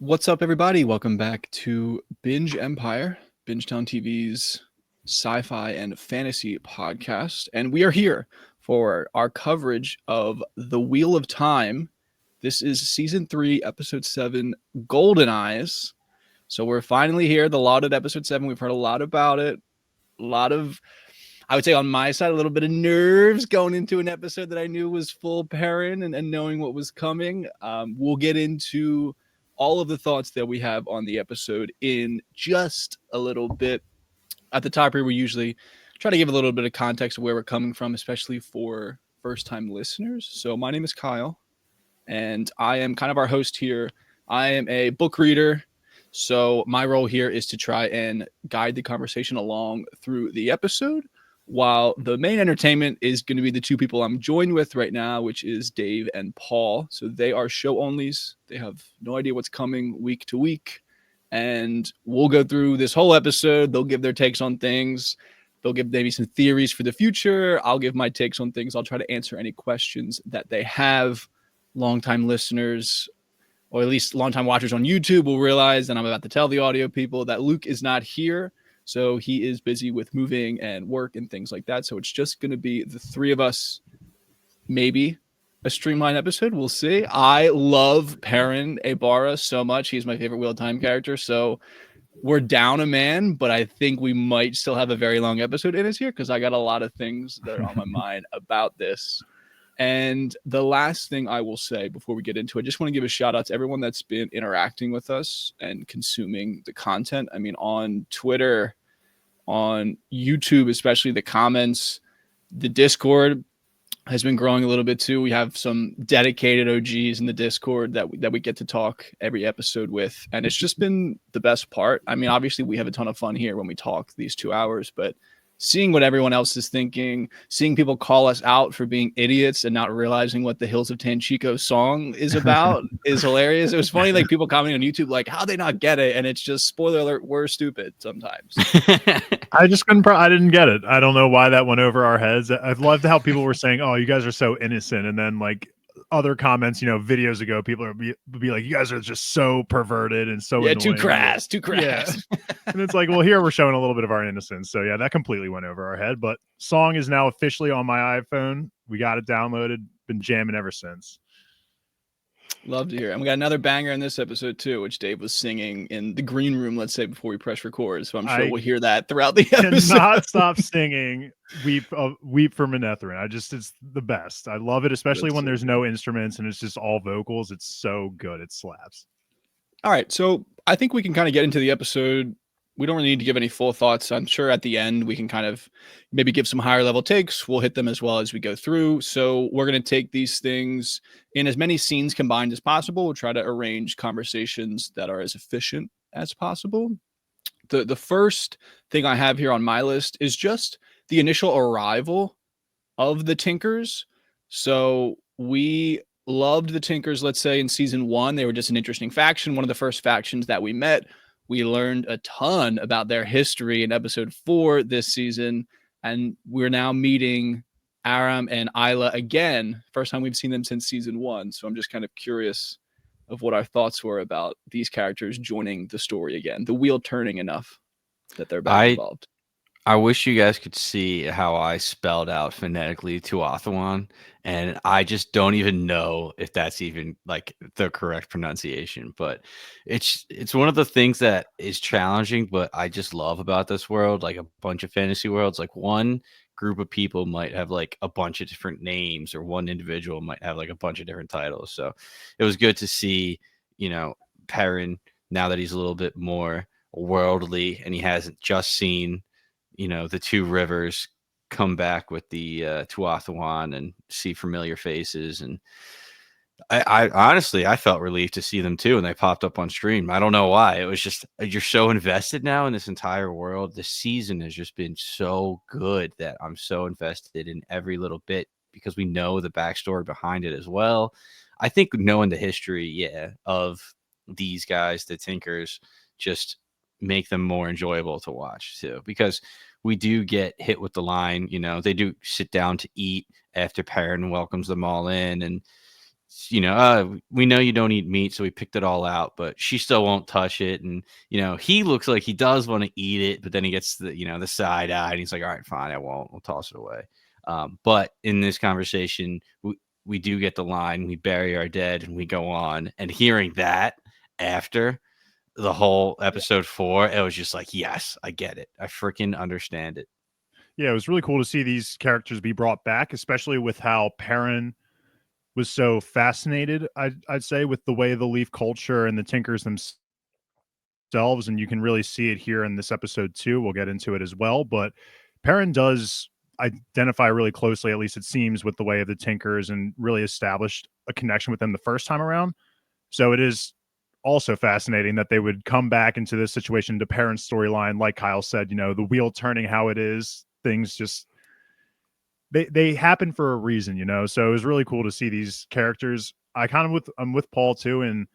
What's up, everybody? Welcome back to Binge Empire, Bingetown TV's sci-fi and fantasy podcast. And we are here for our coverage of The Wheel of Time. This is season 3, episode 7, Goldeneyes. So we're finally here, the lauded episode 7. We've heard a lot about it. A lot of, I would say on my side, a little bit of nerves going into an episode that I knew was full Perrin and knowing what was coming. We'll get into all of the thoughts that we have on the episode in just a little bit. At the top here, we usually try to give a little bit of context of where we're coming from, especially for first-time listeners. So my name is Kyle, and I am kind of our host here. I am a book reader, so my role here is to try and guide the conversation along through the episode, while the main entertainment is going to be the two people I'm joined with right now, which is Dave and Paul. So they are show onlys. They have no idea what's coming week to week. And we'll go through this whole episode. They'll give their takes on things. They'll give maybe some theories for the future. I'll give my takes on things. I'll try to answer any questions that they have. Longtime listeners, or at least longtime watchers on YouTube, will realize, and I'm about to tell the audio people, that Luke is not here. So he is busy with moving and work and things like that. So it's just going to be the three of us, maybe a streamlined episode. We'll see. I love Perrin Ibarra so much. He's my favorite Wheel of Time character. So we're down a man, but I think we might still have a very long episode in us here because I got a lot of things that are on my mind about this. And the last thing I will say before we get into it, I just want to give a shout out to everyone that's been interacting with us and consuming the content. I mean, on Twitter, on YouTube, especially the comments, the Discord has been growing a little bit too. We have some dedicated OGs in the Discord that we get to talk every episode with. And it's just been the best part. I mean, obviously we have a ton of fun here when we talk these 2 hours, but seeing what everyone else is thinking, seeing people call us out for being idiots and not realizing what the Hills of Tanchico song is about is hilarious. It was funny, like people commenting on YouTube, like, how they not get it? And it's just, spoiler alert, we're stupid sometimes. I just couldn't. I didn't get it. I don't know why that went over our heads. I loved how people were saying, "Oh, you guys are so innocent," and then like other comments, videos ago, people would be like, "You guys are just so perverted and so annoying." Too crass. Yeah. And it's like, well, here we're showing a little bit of our innocence. So yeah, that completely went over our head. But song is now officially on my iPhone. We got it downloaded. Been jamming ever since. Love to hear it. And we got another banger in this episode too, which Dave was singing in the green room, let's say, before we press record. So I'm sure we'll hear that throughout the episode. Cannot stop singing Weep for Manethrin. It's the best. I love it, especially when there's no instruments and it's just all vocals. It's so good. It slaps. All right. So I think we can kind of get into the episode. We don't really need to give any full thoughts. I'm sure at the end we can kind of maybe give some higher level takes. We'll hit them as well as we go through. So we're going to take these things in as many scenes combined as possible. We'll try to arrange conversations that are as efficient as possible. The first thing I have here on my list is just the initial arrival of the Tinkers. So we loved the Tinkers, let's say, in season 1. They were just an interesting faction, one of the first factions that we met. We learned a ton about their history in episode 4 this season, and we're now meeting Aram and Isla again. First time we've seen them since season 1, so I'm just kind of curious of what our thoughts were about these characters joining the story again. The wheel turning enough that they're back involved. I wish you guys could see how I spelled out phonetically Tuathawan, and I just don't even know if that's even like the correct pronunciation. But it's one of the things that is challenging, but I just love about this world. Like a bunch of fantasy worlds, like one group of people might have like a bunch of different names, or one individual might have like a bunch of different titles. So it was good to see, Perrin, now that he's a little bit more worldly and he hasn't just seen the two rivers, come back with the Tuathawan and see familiar faces. And I honestly, I felt relieved to see them too. And they popped up on stream. I don't know why. It was just, you're so invested now in this entire world. The season has just been so good that I'm so invested in every little bit because we know the backstory behind it as well. I think knowing the history, of these guys, the Tinkers, just make them more enjoyable to watch too, because we do get hit with the line, they do sit down to eat after Perrin welcomes them all in. And we know you don't eat meat, so we picked it all out, but she still won't touch it. And, he looks like he does want to eat it, but then he gets the side eye and he's like, all right, fine, I won't. We'll toss it away. But in this conversation, we do get the line, we bury our dead and we go on. And hearing that after the whole episode 4, it was just like, yes, I get it. I freaking understand it. Yeah, it was really cool to see these characters be brought back, especially with how Perrin was so fascinated, I'd say, with the way the Leaf culture and the Tinkers themselves, and you can really see it here in this episode too. We'll get into it as well, but Perrin does identify really closely, at least it seems, with the way of the Tinkers and really established a connection with them the first time around. So it is also fascinating that they would come back into this situation to Perrin's storyline, like Kyle said, the wheel turning how it is, things just they happen for a reason, so it was really cool to see these characters. I'm with Paul too, and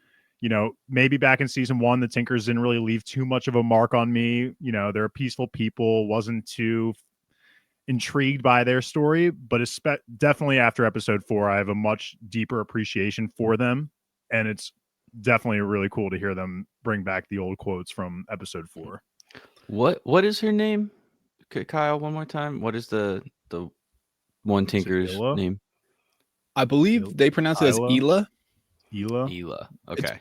maybe back in season 1 the Tinkers didn't really leave too much of a mark on me. They're peaceful people, wasn't too intrigued by their story, but definitely after episode 4 I have a much deeper appreciation for them, and it's definitely really cool to hear them bring back the old quotes from episode 4. What is her name? Kyle, one more time. What is the one Tinker's name? I believe they pronounce it as Ila. Ila. Okay.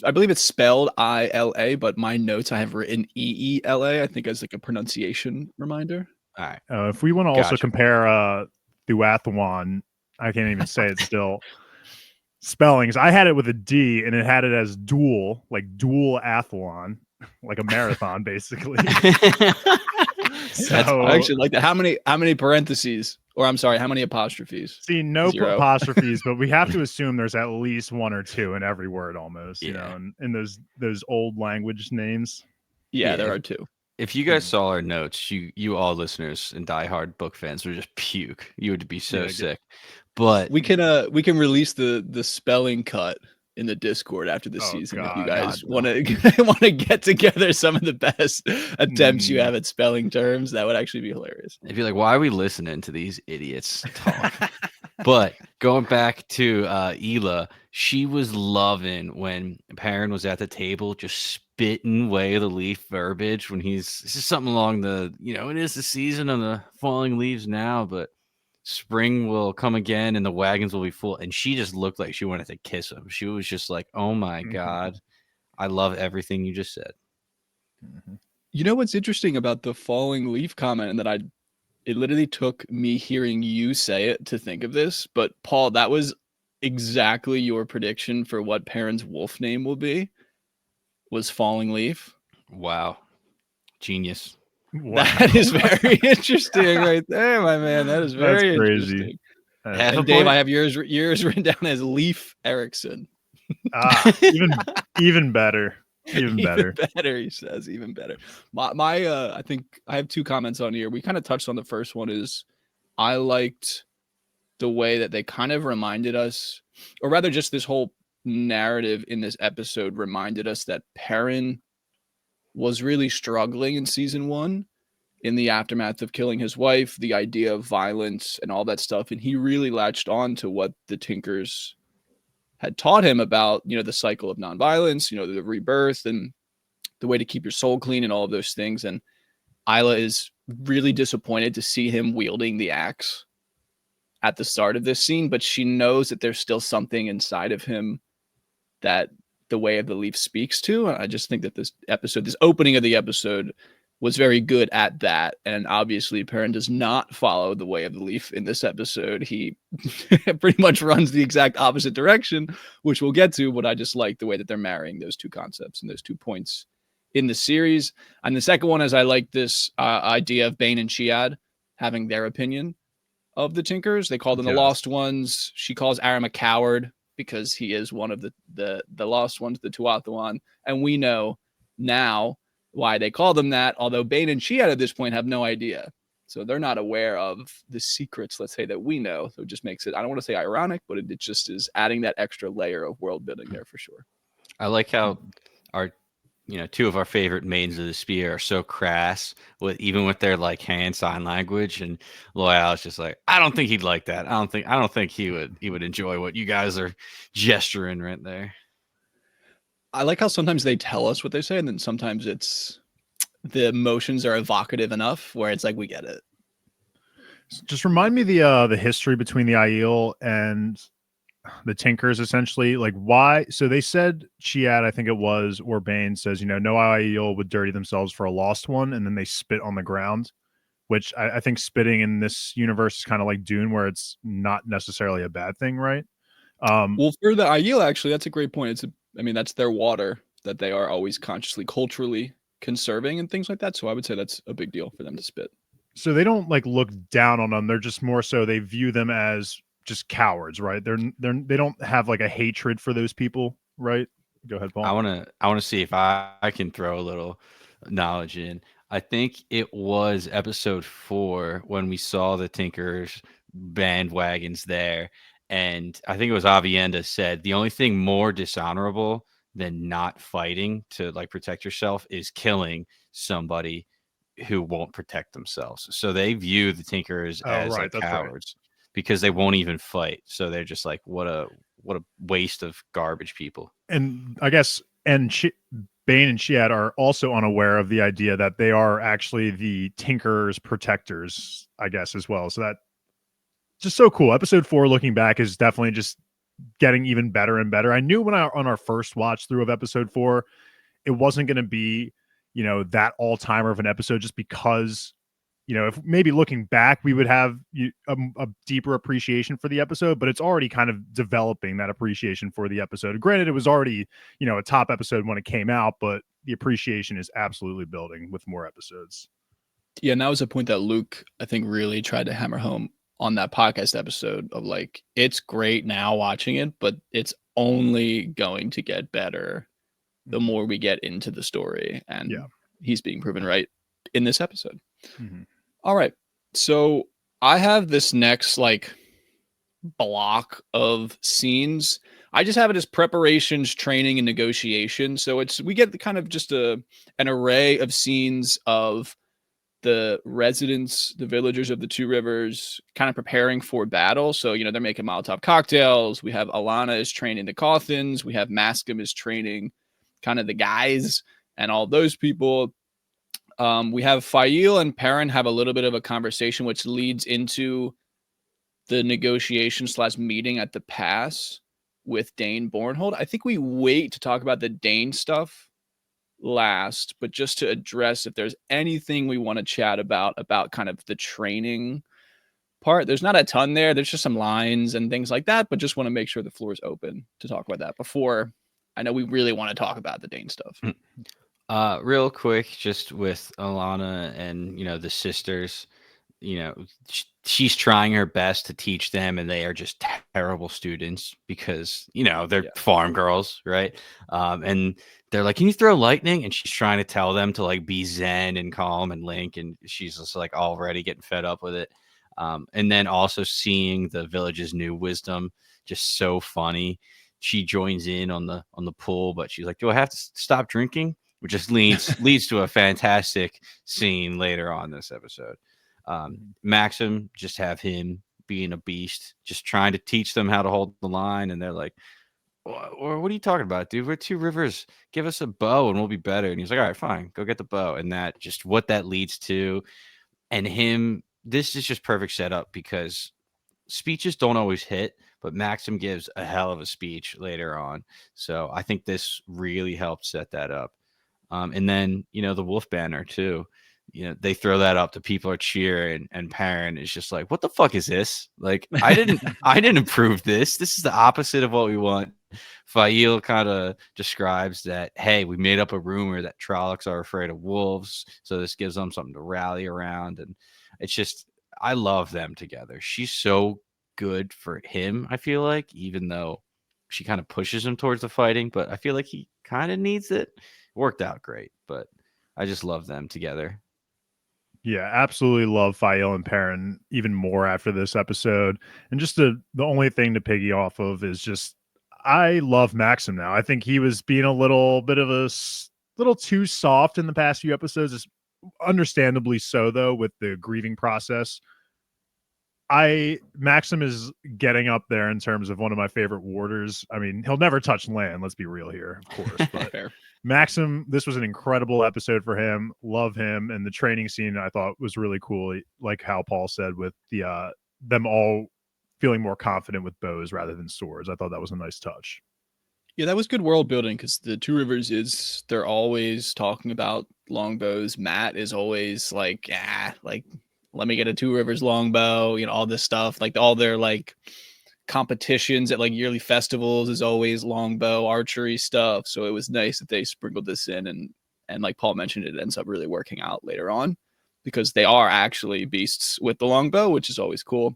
I believe it's spelled Ila, but my notes I have written Eela. I think as like a pronunciation reminder. All right. If we want to also compare Duathlon, I can't even say it still. Spellings. I had it with a D, and it had it as dual, like dual athlon, like a marathon, basically. I actually like that. How many parentheses, or I'm sorry, how many apostrophes? See, no apostrophes, but we have to assume there's at least 1 or 2 in every word, almost. In those old language names. Yeah, there are 2. If you guys saw our notes, you all listeners and diehard book fans would just puke. You would be so sick. But we can release the spelling cut in the Discord after the season. If you guys want to get together some of the best attempts you have at spelling terms, that would actually be hilarious. If you're like, why are we listening to these idiots talk? But going back to Ela, she was loving when Perrin was at the table just spitting away the Leaf verbiage when this is something along the, it is the season of the falling leaves now, but spring will come again and the wagons will be full. And she just looked like she wanted to kiss him. She was just like, oh my God, I love everything you just said. You know what's interesting about the falling leaf comment, and that it literally took me hearing you say it to think of this, but Paul, that was exactly your prediction for what Perrin's wolf name will be, was Falling Leaf. Wow. Genius. Wow. That is very interesting right there, my man. That is very interesting. And Dave, I have yours written down as Leaf Erickson. Even better. Even better, he says, even better. I think I have 2 comments on here. We kind of touched on the first one. Is I liked the way that they kind of reminded us, or rather just this whole narrative in this episode reminded us that Perrin was really struggling in season 1 in the aftermath of killing his wife, the idea of violence and all that stuff. And he really latched on to what the Tinkers had taught him about, the cycle of nonviolence, the rebirth and the way to keep your soul clean and all of those things. And Isla is really disappointed to see him wielding the axe at the start of this scene, but she knows that there's still something inside of him that the way of the leaf speaks to. And I just think that this opening of the episode was very good at that. And obviously Perrin does not follow the way of the leaf in this episode. He pretty much runs the exact opposite direction, which we'll get to, but I just like the way that they're marrying those 2 concepts and those 2 points in the series. And the second one is I like this idea of Bane and Chiad having their opinion of the Tinkers. They call them the Lost Ones. She calls Aram a coward because he is one of the Lost Ones, the Tuathalan. And we know now why they call them that, although Bane and Chiad at this point have no idea. So they're not aware of the secrets, let's say, that we know. So it just makes it, I don't want to say ironic, but it just is adding that extra layer of world building there for sure. I like how our two of our favorite maidens of the spear are so crass with their like hand sign language, and Loial is just like, I don't think he'd like that. I don't think he would enjoy what you guys are gesturing right there. I like how sometimes they tell us what they say, and then sometimes it's the emotions are evocative enough where it's like we get it. Just remind me the history between the Aiel and the Tinkers, essentially. Like, why? So they said Chiad, I think it was, or Bane says, no Aiel would dirty themselves for a lost one, and then they spit on the ground, which I think spitting in this universe is kind of like Dune, where it's not necessarily a bad thing, right? Well, for the Aiel, actually, that's a great point. That's their water that they are always consciously, culturally conserving and things like that. So I would say that's a big deal for them to spit. So they don't like look down on them. They're just more so they view them as just cowards, right? They don't have like a hatred for those people, right? Go ahead, Paul. I wanna see if I can throw a little knowledge in. I think it was episode 4 when we saw the Tinkers bandwagons there, and I think it was Avienda said the only thing more dishonorable than not fighting to like protect yourself is killing somebody who won't protect themselves. So they view the Tinkers Oh, as right, like that's right. cowards because they won't even fight. So they're just like, what a waste of garbage people. And I guess Bane and Chiad are also unaware of the idea that they are actually the Tinker's protectors, I guess, as well. So that just so cool. Episode 4, looking back, is definitely just getting even better and better. I knew on our first watch through of episode 4, it wasn't going to be, that all timer of an episode, just because, if maybe looking back, we would have a deeper appreciation for the episode, but it's already kind of developing that appreciation for the episode. Granted, it was already, a top episode when it came out, but the appreciation is absolutely building with more episodes. Yeah, and that was a point that Luke, I think, really tried to hammer home on that podcast episode of like, it's great now watching it, but it's only going to get better the more we get into the story. And he's being proven right in this episode. Mm-hmm. All right. So I have this next like block of scenes. I just have it as preparations, training, and negotiation. So we get the kind of just an array of scenes of the residents, the villagers of the Two Rivers, kind of preparing for battle. So, they're making Molotov cocktails. We have Alana is training the Cothins. We have Maksim is training kind of the guys and all those people. We have Faile and Perrin have a little bit of a conversation, which leads into the negotiation / meeting at the pass with Dane Bornhold. I think we wait to talk about the Dane stuff last, but just to address if there's anything we want to chat about kind of the training part. There's not a ton there. There's just some lines and things like that, but just want to make sure the floor is open to talk about that before. I know we really want to talk about the Dane stuff. Real quick, just with Alana and the sisters, she's trying her best to teach them, and they are just terrible students because they're farm girls, right? And they're like, "Can you throw lightning?" And she's trying to tell them to like be zen and calm and Link, and she's just like already getting fed up with it. And then also seeing the village's new wisdom, just so funny. She joins in on the pool, but she's like, "Do I have to stop drinking?" Which just leads to a fantastic scene later on this episode. Maksim, just have him being a beast, just trying to teach them how to hold the line, and they're like, or what are you talking about, dude? We're Two Rivers. Give us a bow and we'll be better. And he's like, all right, fine, go get the bow. And that just what that leads to, and him. This is just perfect setup because speeches don't always hit, but Maksim gives a hell of a speech later on. So I think this really helped set that up. And then, the wolf banner too, they throw that up, the people are cheering, and Perrin is just like, what the fuck is this? Like, I didn't approve this. This is the opposite of what we want. Faile kind of describes that, hey, we made up a rumor that Trollocs are afraid of wolves. So this gives them something to rally around. And it's just, I love them together. She's so good for him, I feel like, even though she kind of pushes him towards the fighting, but I feel like he kind of needs it. Worked out great, but I just love them together. Yeah, absolutely love Faile and Perrin even more after this episode. And just the only thing to piggy off of is just I love Maksim now. I think he was being a little bit of a little too soft in the past few episodes. It's understandably so, though, with the grieving process. Maksim is getting up there in terms of one of my favorite warders. I mean, he'll never touch land. Let's be real here, of course. But Fair. Maksim, this was an incredible episode for him. Love him, and the training scene I thought was really cool. Like how Paul said, with the them all feeling more confident with bows rather than swords. I thought that was a nice touch. Yeah, that was good world building because the Two Rivers they're always talking about longbows. Matt is always like, like let me get a Two Rivers longbow, all this stuff. Like all their like competitions at like yearly festivals is always longbow archery stuff. So it was nice that they sprinkled this in and like Paul mentioned, it ends up really working out later on because they are actually beasts with the longbow, which is always cool.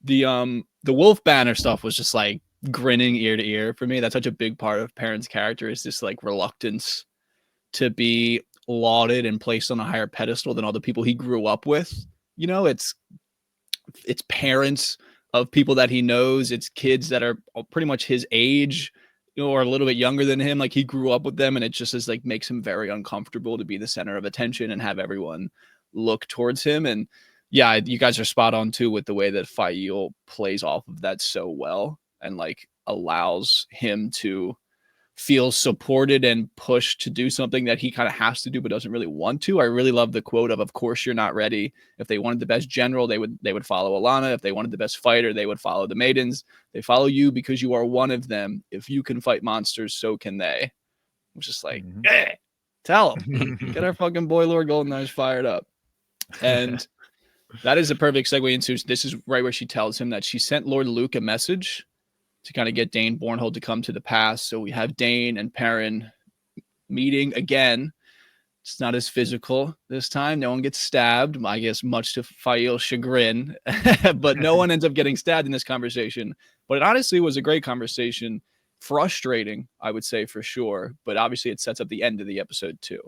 The wolf banner stuff was just like grinning ear to ear for me. That's such a big part of Perrin's character, is this like reluctance to be lauded and placed on a higher pedestal than all the people he grew up with. It's parents of people that he knows. It's kids that are pretty much his age, or a little bit younger than him. Like he grew up with them, and it just is like makes him very uncomfortable to be the center of attention and have everyone look towards him. And yeah, you guys are spot on too with the way that Faile plays off of that so well and like allows him to feel supported and pushed to do something that he kind of has to do but doesn't really want to. I really love the quote of course you're not ready. If they wanted the best general, they would follow Alana. If they wanted the best fighter, they would follow the maidens. They follow you because you are one of them. If you can fight monsters, so can they. I was just like, tell them. Get our fucking boy Lord Goldeneyes fired up. And that is a perfect segue into, this is right where she tells him that she sent Lord Luke a message to kind of get Dane Bornhold to come to the pass. So we have Dane and Perrin meeting again. It's not as physical this time. No one gets stabbed, I guess, much to Faile's chagrin. But no one ends up getting stabbed in this conversation. But it honestly was a great conversation. Frustrating, I would say, for sure. But obviously it sets up the end of the episode too.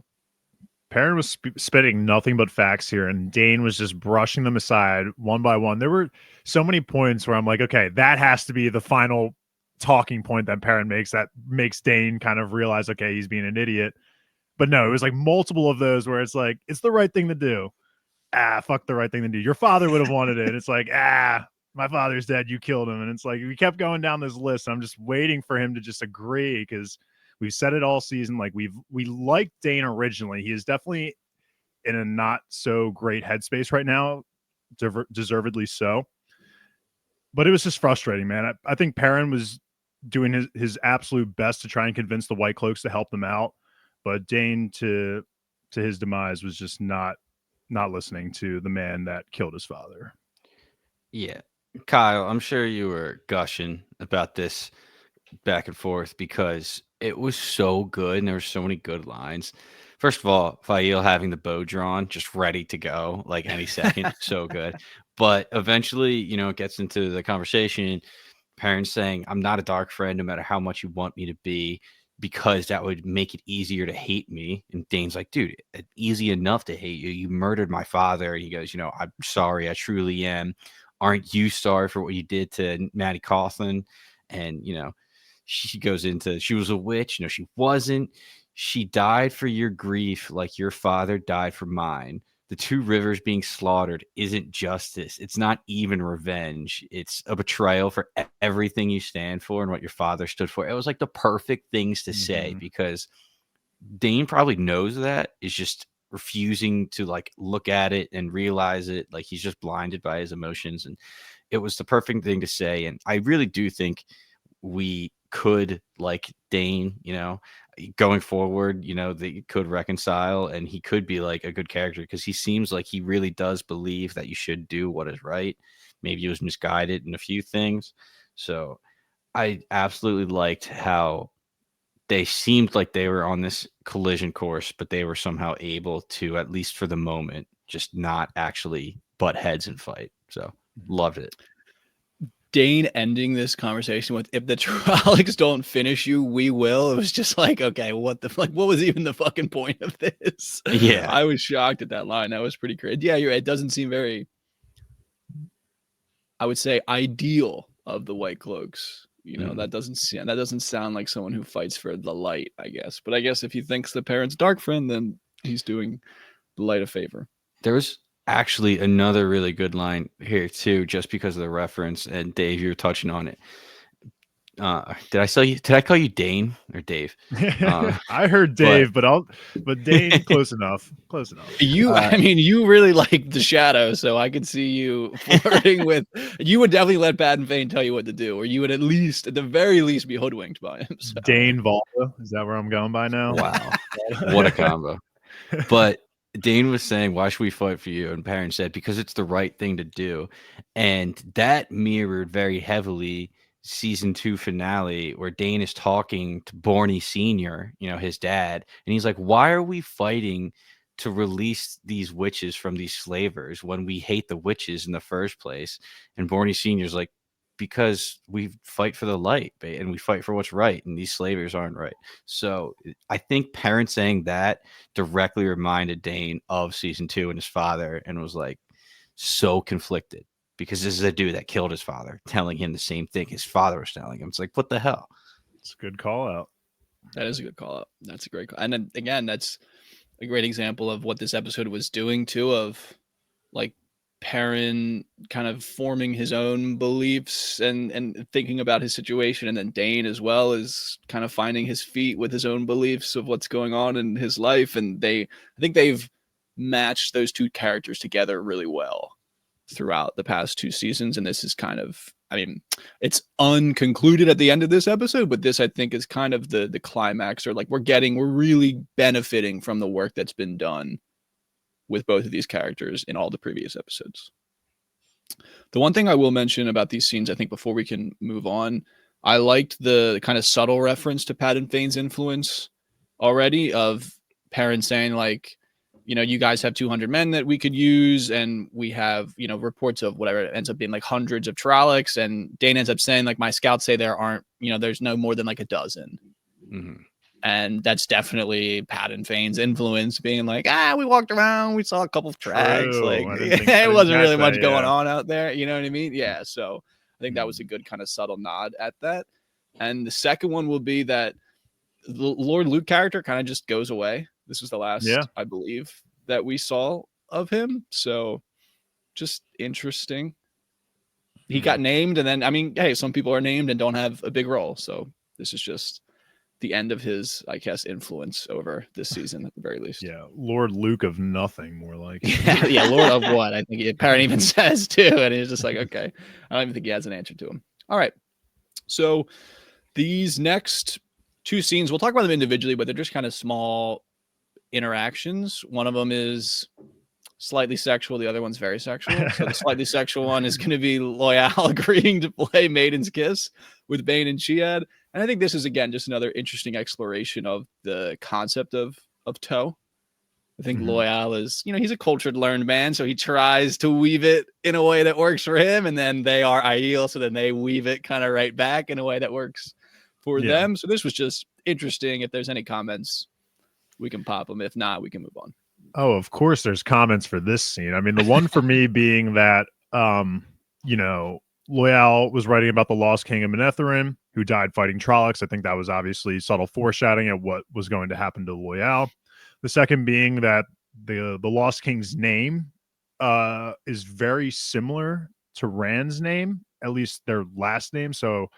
Perrin was spitting nothing but facts here, and Dane was just brushing them aside one by one. There were so many points where I'm like, okay, that has to be the final talking point that Perrin makes that makes Dane kind of realize, okay, he's being an idiot. But no, it was like multiple of those where it's like, it's the right thing to do. Fuck the right thing to do. Your father would have wanted it. It's like, my father's dead. You killed him. And it's like, we kept going down this list. I'm just waiting for him to just agree, because we've said it all season. Like we liked Dane originally. He is definitely in a not so great headspace right now, deservedly so. But it was just frustrating, man. I think Perrin was doing his absolute best to try and convince the White Cloaks to help them out, but Dane, to his demise, was just not listening to the man that killed his father. Yeah, Kyle, I'm sure you were gushing about this back and forth because it was so good and there were so many good lines. First of all, Faile having the bow drawn, just ready to go, like any second, so good. But eventually, it gets into the conversation. Parents saying, "I'm not a dark friend, no matter how much you want me to be, because that would make it easier to hate me." And Dane's like, "Dude, it's easy enough to hate you. You murdered my father." And he goes, "I'm sorry. I truly am. Aren't you sorry for what you did to Maddie Coughlin?" And, she goes into, she was a witch. No, she wasn't. She died for your grief like your father died for mine. The Two Rivers being slaughtered isn't justice. It's not even revenge. It's a betrayal for everything you stand for and what your father stood for. It was like the perfect things to say, because Dane probably knows that, is just refusing to like look at it and realize it. Like he's just blinded by his emotions. And it was the perfect thing to say. And I really do think we could, like Dane, going forward, they could reconcile and he could be like a good character, because he seems like he really does believe that you should do what is right. Maybe he was misguided in a few things. So I absolutely liked how they seemed like they were on this collision course, but they were somehow able to, at least for the moment, just not actually butt heads and fight. So loved it. Dane ending this conversation with, "If the Trollocs don't finish you, we will." It was just like, okay, what was even the fucking point of this? Yeah. I was shocked at that line. That was pretty crazy. Yeah, you're right. It doesn't seem very, I would say, ideal of the White Cloaks You know, that doesn't sound like someone who fights for the light, I guess. But I guess if he thinks the Perrin's dark friend, then he's doing the light a favor. There was actually another really good line here too, just because of the reference. And Dave, you were touching on it. Did I call you Dane or Dave? I heard Dave, but Dane, close enough. Close enough. I mean, you really like the shadow, so I could see you flirting with. You would definitely let Padan Fain tell you what to do, or you would at the very least, be hoodwinked by him. So. Dane Valda, is that where I'm going by now? Wow, what a combo! But Dane was saying, "Why should we fight for you?" And Perrin said, "Because it's the right thing to do," and that mirrored very heavily season 2 finale where Dane is talking to Borny Sr., you know, his dad, and he's like, why are we fighting to release these witches from these slavers when we hate the witches in the first place? And Borny Sr. is like, because we fight for the light and we fight for what's right, and these slavers aren't right. So I think Perrin saying that directly reminded Dane of season 2 and his father, and was like so conflicted. Because this is a dude that killed his father, telling him the same thing his father was telling him. It's like, what the hell? It's a good call out. That is a good call out. That's a great call. And then again, that's a great example of what this episode was doing too, of like Perrin kind of forming his own beliefs and thinking about his situation. And then Dane as well is kind of finding his feet with his own beliefs of what's going on in his life. And I think they've matched those two characters together really well throughout the past 2 seasons. And this is kind of, I mean, it's unconcluded at the end of this episode, but this I think is kind of the climax, or like we're really benefiting from the work that's been done with both of these characters in all the previous episodes. The one thing I will mention about these scenes, I think before we can move on, I liked the kind of subtle reference to Padan Fain's influence already, of Perrin saying like, you know, you guys have 200 men that we could use, and we have, you know, reports of whatever it ends up being like hundreds of Trollocs. And Dane ends up saying like, my scouts say there aren't, you know, there's no more than like a dozen. Mm-hmm. And that's definitely Padan Fain's influence, being like, we walked around, we saw a couple of tracks. Like, it wasn't really much going on out there. You know what I mean? Yeah. So I think that was a good kind of subtle nod at that. And the second one will be that the Lord Luke character kind of just goes away. This was the last, I believe, that we saw of him. So just interesting. He got named, and then, I mean, hey, some people are named and don't have a big role. So this is just the end of his, I guess, influence over this season at the very least. Yeah, Lord Luke of nothing, more like. yeah, Lord of what? I think Perrin even says too, and he's just like, okay. I don't even think he has an answer to him. All right. So these next 2 scenes, we'll talk about them individually, but they're just kind of small interactions. One of them is slightly sexual, the other one's very sexual. So the slightly sexual one is going to be Loial agreeing to play Maiden's Kiss with Bane and Chiad. And I think this is, again, just another interesting exploration of the concept of toe. I think Loial is, you know, he's a cultured, learned man, so he tries to weave it in a way that works for him, and then they are Aiel, so then they weave it kind of right back in a way that works for them. So this was just interesting. If there's any comments, we can pop them. If not, we can move on. Oh, of course there's comments for this scene. I mean, the one for me being that, you know, Loial was writing about the lost king of Manetheren who died fighting Trollocs. I think that was obviously subtle foreshadowing of what was going to happen to Loial. The second being that the lost king's name is very similar to Rand's name, at least their last name. So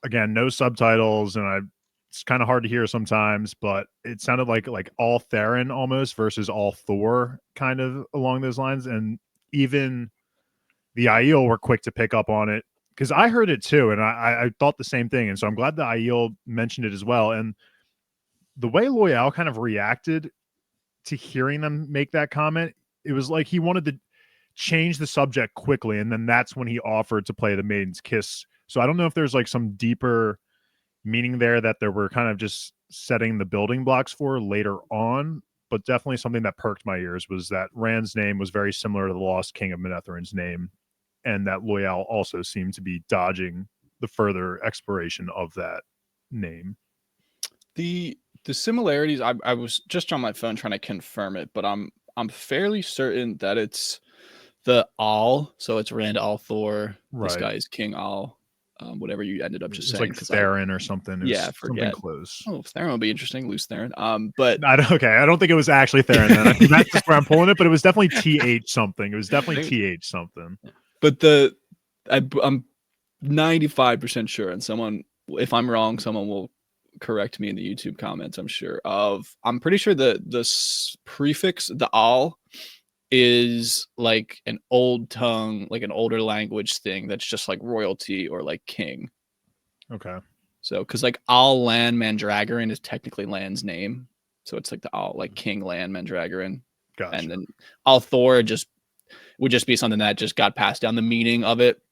again, no subtitles, and it's kind of hard to hear sometimes, but it sounded like all Theron almost versus all Thor, kind of along those lines. And even the Aiel were quick to pick up on it, because I heard it too, and I thought the same thing. And so I'm glad the Aiel mentioned it as well. And the way Loial kind of reacted to hearing them make that comment, it was like he wanted to change the subject quickly, and then that's when he offered to play the Maiden's Kiss. So I don't know if there's like some deeper meaning there that they were kind of just setting the building blocks for later on, but definitely something that perked my ears was that Rand's name was very similar to the Lost King of Manetheren's name, and that Loial also seemed to be dodging the further exploration of that name. The similarities, I was just on my phone trying to confirm it, but I'm fairly certain that it's the Al, so it's Rand al'Thor. This guy is King Al. whatever you ended up just It's saying. like Theron or something. It was I something forget. close. Oh, Theron would be interesting. Loose Theron. But I don't think it was actually Theron then. I think that's just where I'm pulling it, but it was definitely TH something. It was definitely TH something. But I'm 95% sure, and someone, if I'm wrong, someone will correct me in the YouTube comments. I'm pretty sure the prefix, the al, is like an old tongue, like an older language thing that's just like royalty or like king. Okay. So, because like Al Lan Mandragoran is technically Lan's name, so it's like the Al, like King Lan Mandragoran, Gotcha. and then Al Thor would just be something that just got passed down. The meaning of it,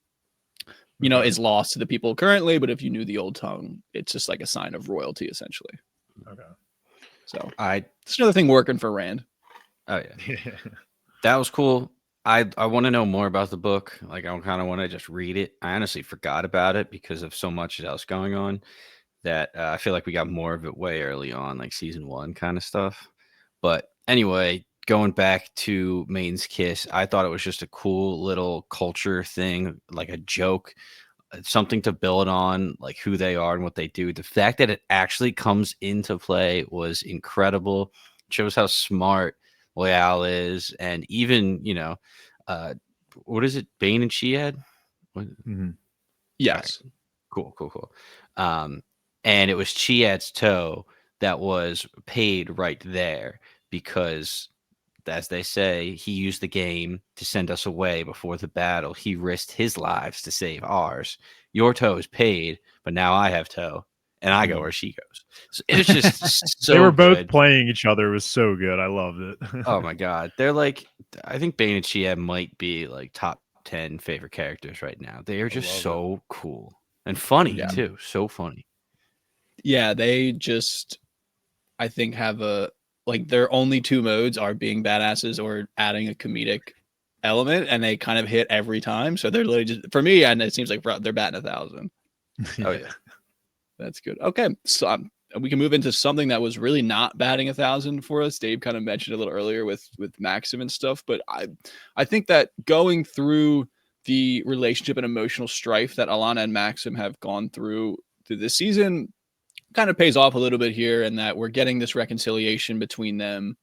is lost to the people currently, but if you knew the old tongue, it's just like a sign of royalty, essentially. Okay. So it's another thing working for Rand. Oh yeah. That was cool. I want to know more about the book. Like I kind of want to just read it. I honestly forgot about it because of so much else going on that I feel like we got more of it way early on, like season 1 kind of stuff. But anyway, going back to Maiden's Kiss, I thought it was just a cool little culture thing, like a joke, something to build on, like who they are and what they do. The fact that it actually comes into play was incredible. It shows how smart Loial is, and even what is it, Bane and Shead? Mm-hmm. Yes. Right. Cool. And it was Chiad's toe that was paid right there because, as they say, he used the game to send us away before the battle. He risked his lives to save ours. Your toe is paid, but now I have toe, and I go where she goes. So it's just so they were both good. playing each other. It was so good. I loved it. Oh my god, they're like, I think Bane and Chiad might be like top 10 favorite characters right now. They are just so cool and funny too. So funny. Yeah, they just, I think, have their only 2 modes are being badasses or adding a comedic element, and they kind of hit every time. So they're literally just, for me, and it seems like they're batting 1,000. Oh yeah. That's good. Okay, so we can move into something that was really not batting 1,000 for us. Dave kind of mentioned a little earlier with Maksim and stuff, but I think that going through the relationship and emotional strife that Alana and Maksim have gone through this season kind of pays off a little bit here, and that we're getting this reconciliation between them.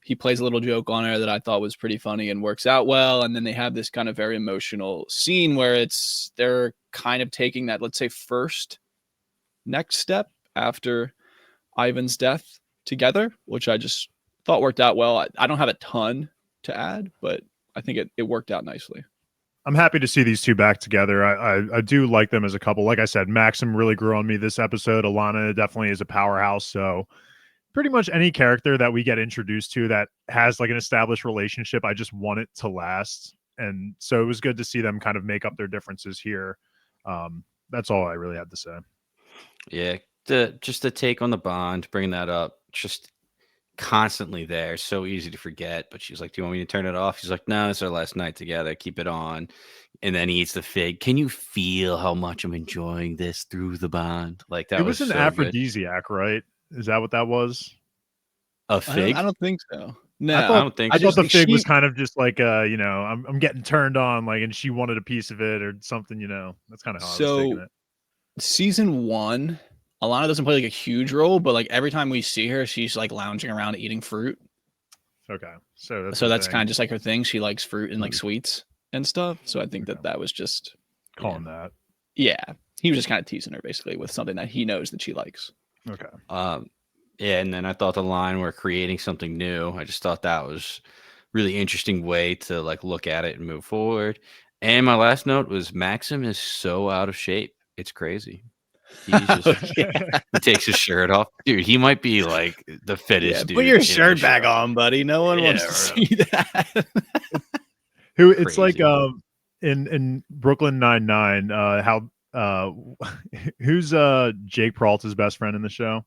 He plays a little joke on her that I thought was pretty funny and works out well, and then they have this kind of very emotional scene where they're kind of taking that, let's say, first next step after Ivan's death together, which I just thought worked out well. I don't have a ton to add, but I think it worked out nicely. I'm happy to see these two back together. I do like them as a couple. Like I said, Maksim really grew on me this episode. Alana definitely is a powerhouse. So pretty much any character that we get introduced to that has like an established relationship, I just want it to last. And so it was good to see them kind of make up their differences here. That's all I really had to say. Yeah, just the take on the bond, bringing that up, just constantly there. So easy to forget. But she's like, "Do you want me to turn it off?" He's like, "No, it's our last night together. Keep it on." And then he eats the fig. Can you feel how much I'm enjoying this through the bond? Like that It was an so aphrodisiac, right? Is that what that was? good. A fig? I don't think so. No, I don't think I so. thought the fig was kind of just like I'm getting turned on, like, and she wanted a piece of it or something, That's kind of how I was taking it. Season 1, Alana doesn't play like a huge role, but like every time we see her, she's like lounging around eating fruit. Okay, so that's kind of just like her thing. She likes fruit and like sweets and stuff. So I think that was just calling that. Yeah, he was just kind of teasing her basically with something that he knows that she likes. Okay. Yeah, and then I thought the line "we're creating something new," I just thought that was really interesting way to like look at it and move forward. And my last note was Maksim is so out of shape. It's crazy. He's just he takes his shirt off. Dude, he might be like the fittest dude. Put your shirt back on, buddy. No one wants to see that. It's like in Brooklyn Nine-Nine, who's Jake Peralta's best friend in the show?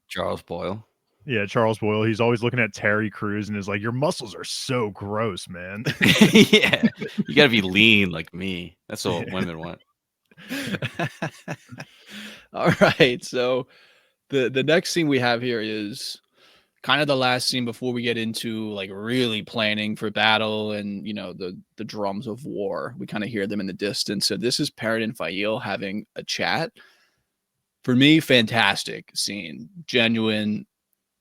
Charles Boyle. Yeah, Charles Boyle. He's always looking at Terry Crews and is like, "Your muscles are so gross, man." Yeah, you got to be lean like me. That's what women want. All right, so the next scene we have here is kind of the last scene before we get into like really planning for battle and the drums of war. We kind of hear them in the distance. So this is Perrin and Faile having a chat. For me, fantastic scene, genuine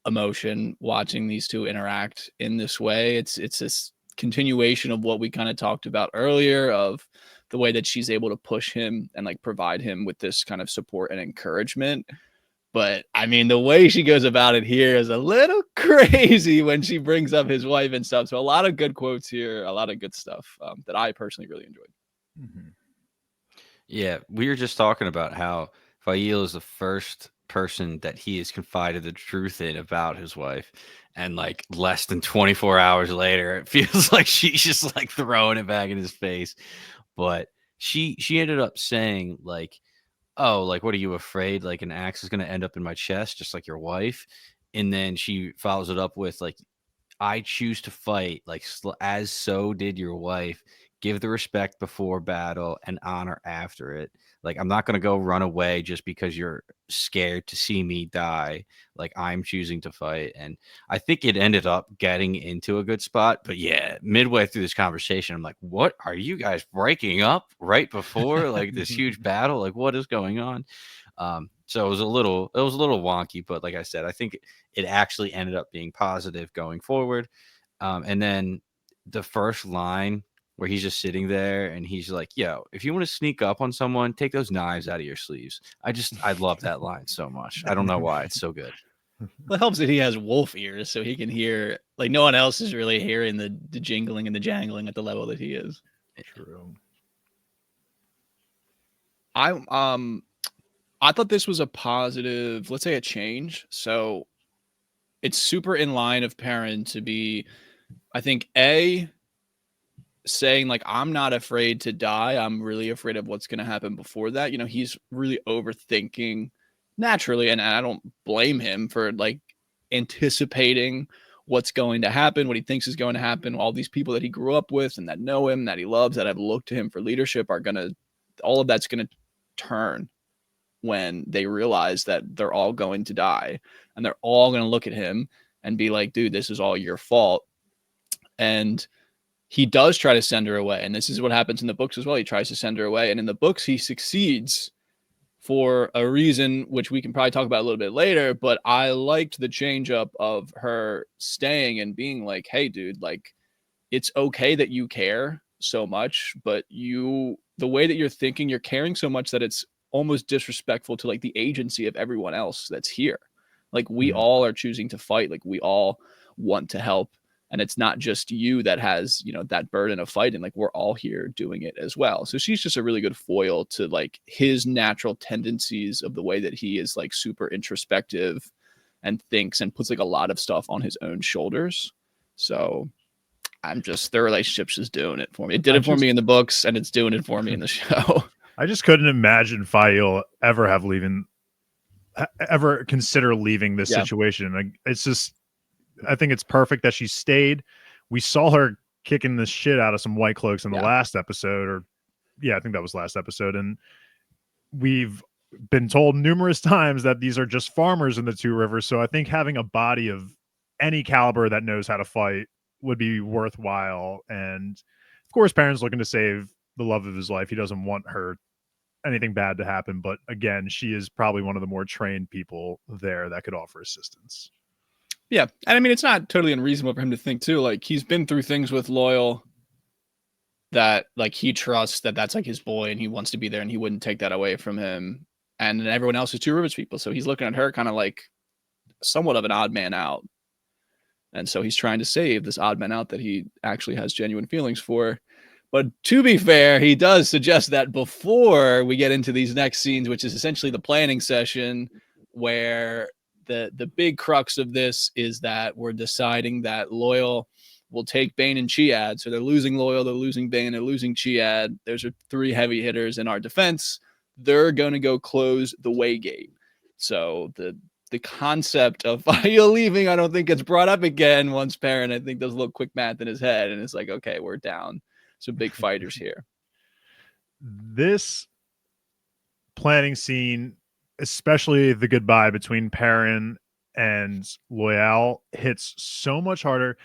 emotion watching these two interact in this way. It's this continuation of what we kind of talked about earlier, of the way that she's able to push him and like provide him with this kind of support and encouragement. But I mean, the way she goes about it here is a little crazy when she brings up his wife and stuff. So a lot of good quotes here, a lot of good stuff that I personally really enjoyed. Mm-hmm. Yeah, we were just talking about how Faile is the first person that he has confided the truth in about his wife. And like less than 24 hours later, it feels like she's just like throwing it back in his face. But she ended up saying like, oh, like, what are you afraid? Like an axe is going to end up in my chest, just like your wife. And then she follows it up with like, I choose to fight, like as so did your wife. Give the respect before battle and honor after it. Like, I'm not going to go run away just because you're scared to see me die. Like, I'm choosing to fight. And I think it ended up getting into a good spot. But yeah, midway through this conversation, I'm like, what are you guys breaking up right before like this huge battle? Like, what is going on? So it was a little wonky, but like I said, I think it actually ended up being positive going forward. And then the first line where he's just sitting there and he's like, yo, if you want to sneak up on someone, take those knives out of your sleeves. I love that line so much. I don't know why. It's so good. Well, it helps that he has wolf ears, so he can hear, like, no one else is really hearing the jingling and the jangling at the level that he is. True. I thought this was a positive, let's say a change. So it's super in line of Perrin to be, I think, saying like, I'm not afraid to die. I'm really afraid of what's going to happen before that. He's really overthinking naturally. And I don't blame him for like anticipating what's going to happen, what he thinks is going to happen. All these people that he grew up with and that know him, that he loves, that have looked to him for leadership all of that's going to turn when they realize that they're all going to die, and they're all going to look at him and be like, dude, this is all your fault. And he does try to send her away. And this is what happens in the books as well. He tries to send her away. And in the books, he succeeds for a reason, which we can probably talk about a little bit later. But I liked the change up of her staying and being like, hey, dude, like, it's okay that you care so much, but the way that you're thinking, you're caring so much that it's almost disrespectful to like the agency of everyone else that's here. Like, we all are choosing to fight. Like, we all want to help. And it's not just you that has, that burden of fighting. Like, we're all here doing it as well. So she's just a really good foil to like his natural tendencies of the way that he is like super introspective and thinks and puts like a lot of stuff on his own shoulders. So their relationship's just doing it for me. It did it for me in the books, and it's doing it for me in the show. I just couldn't imagine Faile ever consider leaving this situation. Like, it's just, I think it's perfect that she stayed. We saw her kicking the shit out of some white cloaks in the last episode, I think that was last episode. And we've been told numerous times that these are just farmers in the Two Rivers. So I think having a body of any caliber that knows how to fight would be worthwhile. And of course, Perrin's looking to save the love of his life. He doesn't want anything bad to happen. But again, she is probably one of the more trained people there that could offer assistance. Yeah. And I mean, it's not totally unreasonable for him to think too, like, he's been through things with Loial that like he trusts that that's like his boy and he wants to be there and he wouldn't take that away from him. And then everyone else is Two Rivers people. So he's looking at her kind of like somewhat of an odd man out. And so he's trying to save this odd man out that he actually has genuine feelings for. But to be fair, he does suggest that before we get into these next scenes, which is essentially the planning session, where the big crux of this is that we're deciding that Loial will take Bane and Chiad. So they're losing Loial, they're losing Bane, they're losing Chiad. There's three heavy hitters in our defense. They're going to go close the way gate. So the concept of Faile leaving, I don't think it's brought up again once Perrin, I think, does a little quick math in his head. And it's like, okay, we're down some big fighters here. This planning scene, especially the goodbye between Perrin and Loial hits so much harder.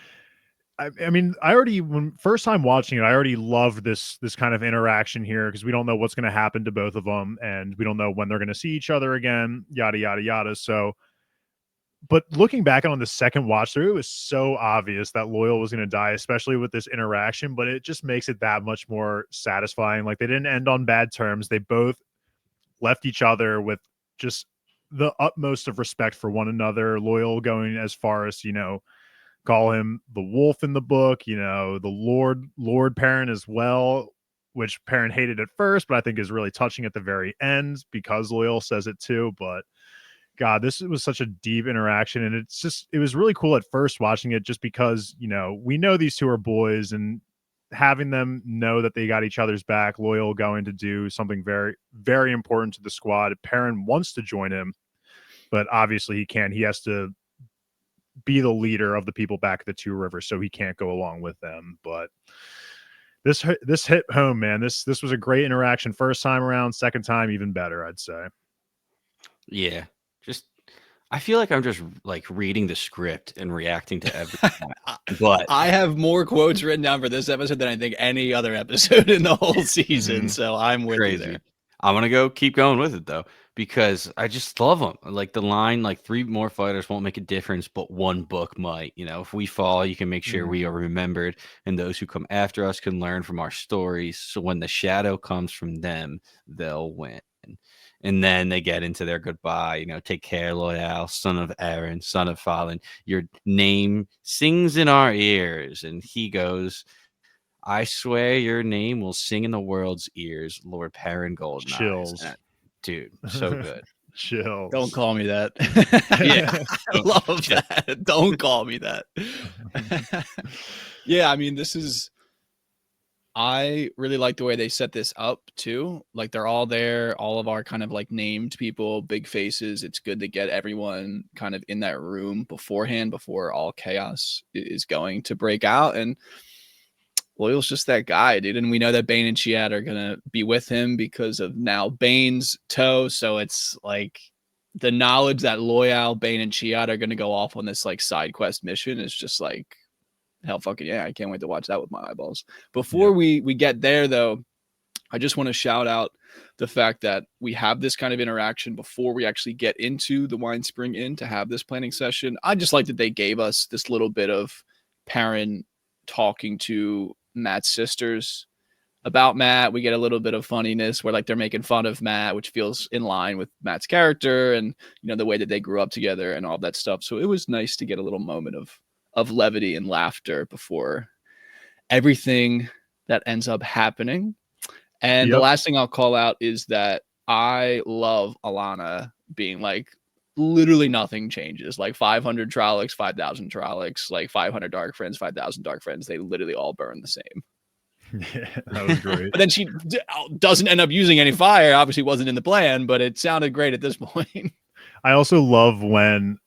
I mean, when first time watching it, I already loved this kind of interaction here because we don't know what's going to happen to both of them, and we don't know when they're going to see each other again. Yada yada yada. So, but looking back on the second watch through, it was so obvious that Loial was going to die, especially with this interaction. But it just makes it that much more satisfying. Like they didn't end on bad terms. They both left each other with just the utmost of respect for one another. Loial going as far as call him the wolf in the book, the Lord Perrin as well, which Perrin hated at first, but I think is really touching at the very end because Loial says it too. But God, this was such a deep interaction, and it was really cool at first watching it just because, we know these two are boys, and having them know that they got each other's back, Loial going to do something very, very important to the squad. Perrin wants to join him, but obviously he can't. He has to be the leader of the people back at the Two Rivers, so he can't go along with them. But this hit home, man. This was a great interaction first time around. Second time, even better, I'd say. Yeah, just I feel like I'm just like reading the script and reacting to everything. But I have more quotes written down for this episode than I think any other episode in the whole season. So I'm with you there. I'm gonna keep going with it though, because I just love them. Like the line, like 3 more fighters won't make a difference, but 1 book might. If we fall, you can make sure we are remembered, and those who come after us can learn from our stories. So when the shadow comes from them, they'll win. And then they get into their goodbye. Take care, Loial, son of Aaron, son of Fallen. Your name sings in our ears, and he goes, I swear your name will sing in the world's ears, Lord Perrin Goldeneyes. Chills. Dude, so good. Chills. Don't call me that. Yeah. I love that. Don't call me that. Yeah, I mean, I really like the way they set this up too. Like they're all there, all of our kind of like named people, big faces. It's good to get everyone kind of in that room beforehand, before all chaos is going to break out. And Loial's just that guy, dude. And we know that Bane and Chiat are going to be with him because of now Bane's toe. So it's like the knowledge that Loial, Bane, and Chiat are going to go off on this like side quest mission is just like, hell fucking yeah. I can't wait to watch that with my eyeballs. Before we get there though, I just want to shout out the fact that we have this kind of interaction before we actually get into the Wine Spring Inn to have this planning session. I just like that they gave us this little bit of Perrin talking to Matt's sisters about Matt. We get a little bit of funniness where like they're making fun of Matt, which feels in line with Matt's character and the way that they grew up together and all that stuff. So it was nice to get a little moment of levity and laughter before everything that ends up happening. And the last thing I'll call out is that I love Alana being like, literally nothing changes. Like 500 Trollocs, 5,000 Trollocs, like 500 Dark Friends, 5,000 Dark Friends. They literally all burn the same. Yeah, that was great. But then she doesn't end up using any fire. Obviously wasn't in the plan, but it sounded great at this point. I also love when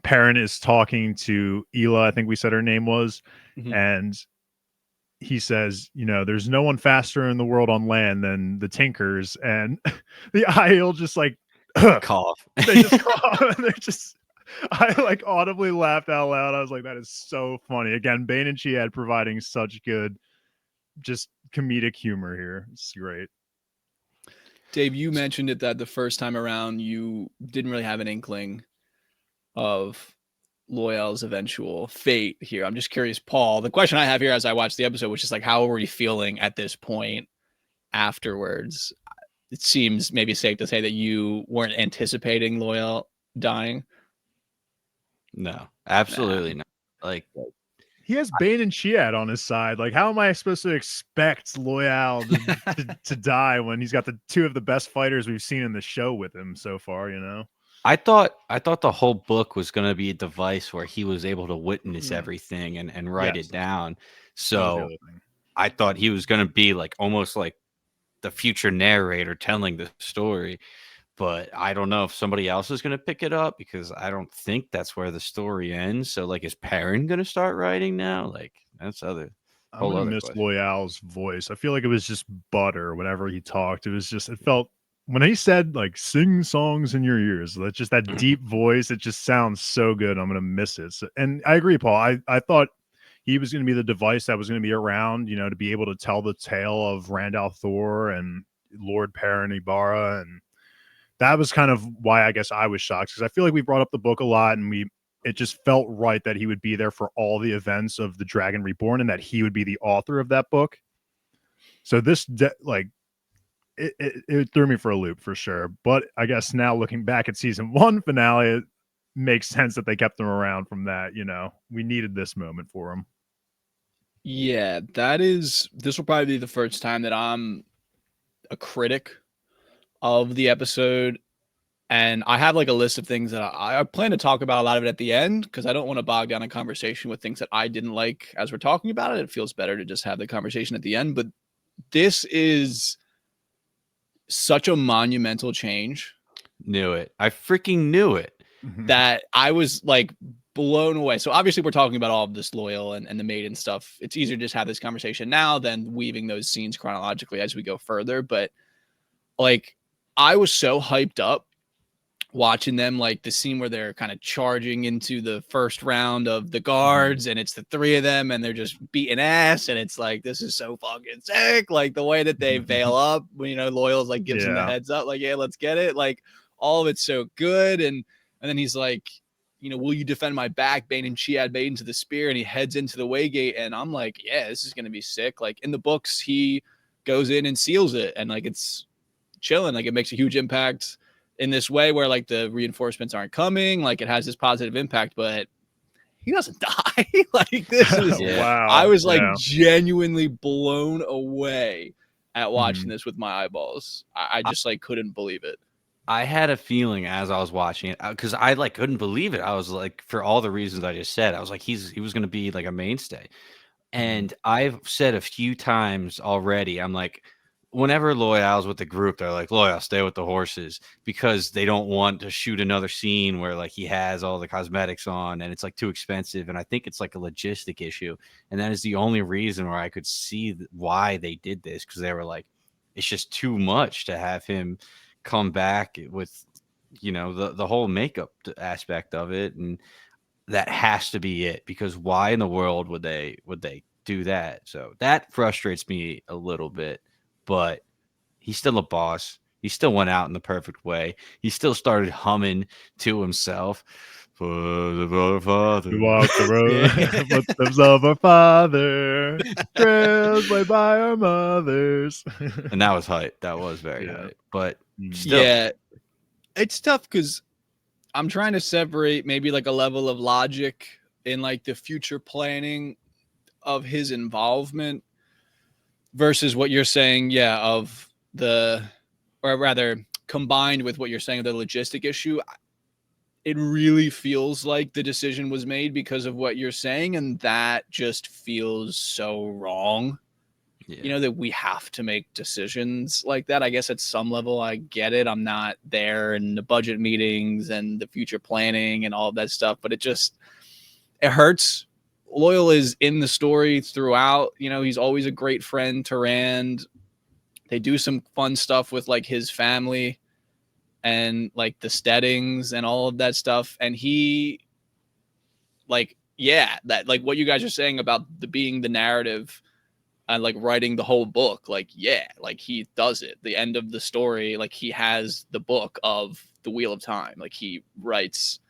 Perrin is talking to Ela, I think we said her name was, and he says, there's no one faster in the world on land than the Tinkers, and the Aiel just like cough. They just cough, and they're just. I like audibly laughed out loud. I was like, that is so funny. Again, Bane and Chiat providing such good, just comedic humor here. It's great. Dave, you mentioned it that the first time around you didn't really have an inkling of Loial's eventual fate here. I'm just curious, Paul. The question I have here as I watch the episode, which is like, how were you feeling at this point afterwards? It seems maybe safe to say that you weren't anticipating Loial dying. No, absolutely not. Like he has Bane and Chiat on his side. Like, how am I supposed to expect Loial to die when he's got the 2 of the best fighters we've seen in the show with him so far? I thought the whole book was going to be a device where he was able to witness everything and write it down. So I thought he was going to be like almost like the future narrator telling the story. But I don't know if somebody else is going to pick it up, because I don't think that's where the story ends. So like, is Perrin going to start writing now? Like, that's I'm going to miss Loial's voice. I feel like it was just butter whenever he talked. It was just, it felt when he said like sing songs in your ears, that's just that deep voice. It just sounds so good. I'm gonna miss it. So, and I agree, Paul. I thought he was going to be the device that was going to be around, to be able to tell the tale of Randall Thor and Lord Perrin Ibarra, and that was kind of why I guess I was shocked, because I feel like we brought up the book a lot, and it just felt right that he would be there for all the events of the Dragon Reborn, and that he would be the author of that book. So this it threw me for a loop for sure. But I guess now looking back at season 1 finale, it makes sense that they kept him around from that. We needed this moment for him. Yeah, this will probably be the first time that I'm a critic of the episode. And I have like a list of things that I plan to talk about a lot of it at the end, because I don't want to bog down a conversation with things that I didn't like as we're talking about it. It feels better to just have the conversation at the end. But this is such a monumental change. Knew it. I freaking knew it. That I was like blown away. So obviously we're talking about all of this Loial and the maiden stuff. It's easier to just have this conversation now than weaving those scenes chronologically as we go further. But like, I was so hyped up watching them, like the scene where they're kind of charging into the first round of the guards, and it's the 3 of them and they're just beating ass, and it's like, this is so fucking sick. Like the way that they veil up when, Loial's like gives him the heads up, like, yeah, let's get it. Like all of it's so good. And then he's like, will you defend my back? Bane and Chiad Bane to the spear, and he heads into the Waygate, and I'm like, yeah, this is gonna be sick. Like in the books, he goes in and seals it, and like it's chilling. Like it makes a huge impact in this way where like the reinforcements aren't coming. Like it has this positive impact, but he doesn't die. Like this is wow. I was like genuinely blown away at watching this with my eyeballs. I just like couldn't believe it. I had a feeling as I was watching it, because I like couldn't believe it. I was like, for all the reasons I just said, I was like, he was going to be like a mainstay. And I've said a few times already, I'm like, whenever Loial's with the group, they're like, Loial, stay with the horses, because they don't want to shoot another scene where like he has all the cosmetics on and it's like too expensive. And I think it's like a logistic issue. And that is the only reason where I could see why they did this, because they were like, it's just too much to have him come back with, the whole makeup aspect of it. And that has to be it, because why in the world would they do that? So that frustrates me a little bit, but he's still a boss. He still went out in the perfect way. He still started humming to himself. For the Father. We walk the road, footsteps of our Father, trails laid by our mothers. And that was hype. That was very hype. But still. Yeah, it's tough because I'm trying to separate maybe like a level of logic in like the future planning of his involvement versus what you're saying, of or rather combined with what you're saying of the logistic issue. It really feels like the decision was made because of what you're saying, and that just feels so wrong. That we have to make decisions like that. I guess at some level I get it. I'm not there in the budget meetings and the future planning and all of that stuff, but it hurts. Loial is in the story throughout. He's always a great friend to Rand. They do some fun stuff with like his family and like the Steadings and all of that stuff. And he that like what you guys are saying about being the narrative and like writing the whole book, like he does it. The end of the story, like he has the book of the Wheel of Time. Like he writes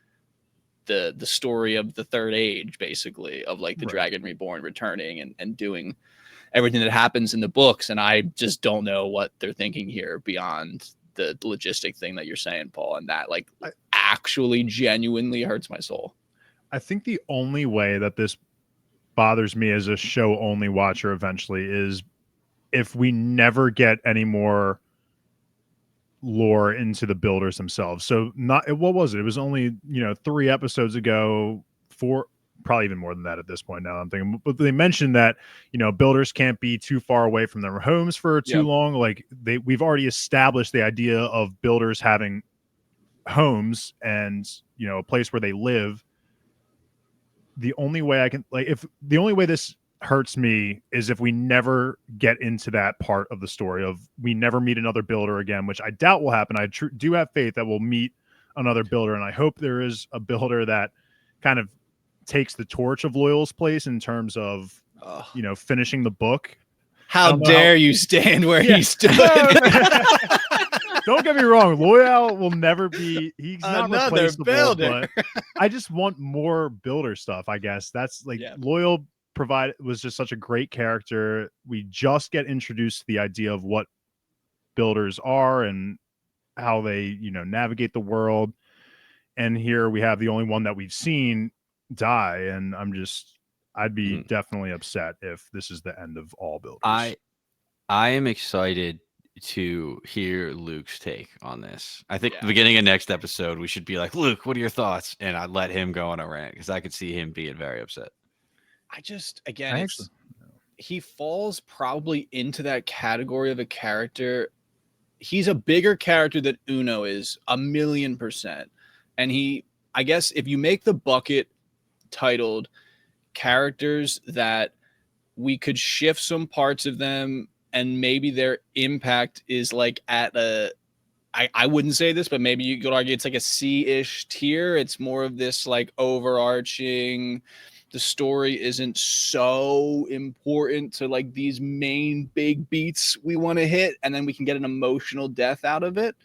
the story of the Third Age, basically, of like the Dragon Reborn returning and doing everything that happens in the books. And I just don't know what they're thinking here beyond the logistic thing that you're saying, Paul, and that like actually genuinely hurts my soul. I think the only way that this bothers me as a show only watcher eventually is if we never get any more lore into the builders themselves. So what was it? It was only 3 episodes ago, 4, probably even more than that at this point now I'm thinking, but they mentioned that builders can't be too far away from their homes for too long. Like we've already established the idea of builders having homes and a place where they live. The only way I can, like, if the only way this hurts me is if we never get into that part of the story of we never meet another builder again, which I doubt will happen. I do have faith that we'll meet another builder, and I hope there is a builder that kind of takes the torch of Loial's place in terms of finishing the book. How dare you stand where he stood? Don't get me wrong, Loial will never be. He's not another replaceable. builder. But I just want more builder stuff. I guess that's like Loial was just such a great character. We just get introduced to the idea of what builders are and how they navigate the world. And here we have the only one that we've seen die, and I'd be definitely upset if this is the end of all builders. I am excited to hear Luke's take on this. I think the beginning of next episode, we should be like, Luke, what are your thoughts? And I'd let him go on a rant because I could see him being very upset. He falls probably into that category of a character. He's a bigger character than Uno is 1,000,000%. And I guess if you make the bucket titled characters that we could shift some parts of them and maybe their impact is like at I wouldn't say this, but maybe you could argue it's like a C-ish tier. It's more of this like overarching, the story isn't so important to like these main big beats we want to hit, and then we can get an emotional death out of it.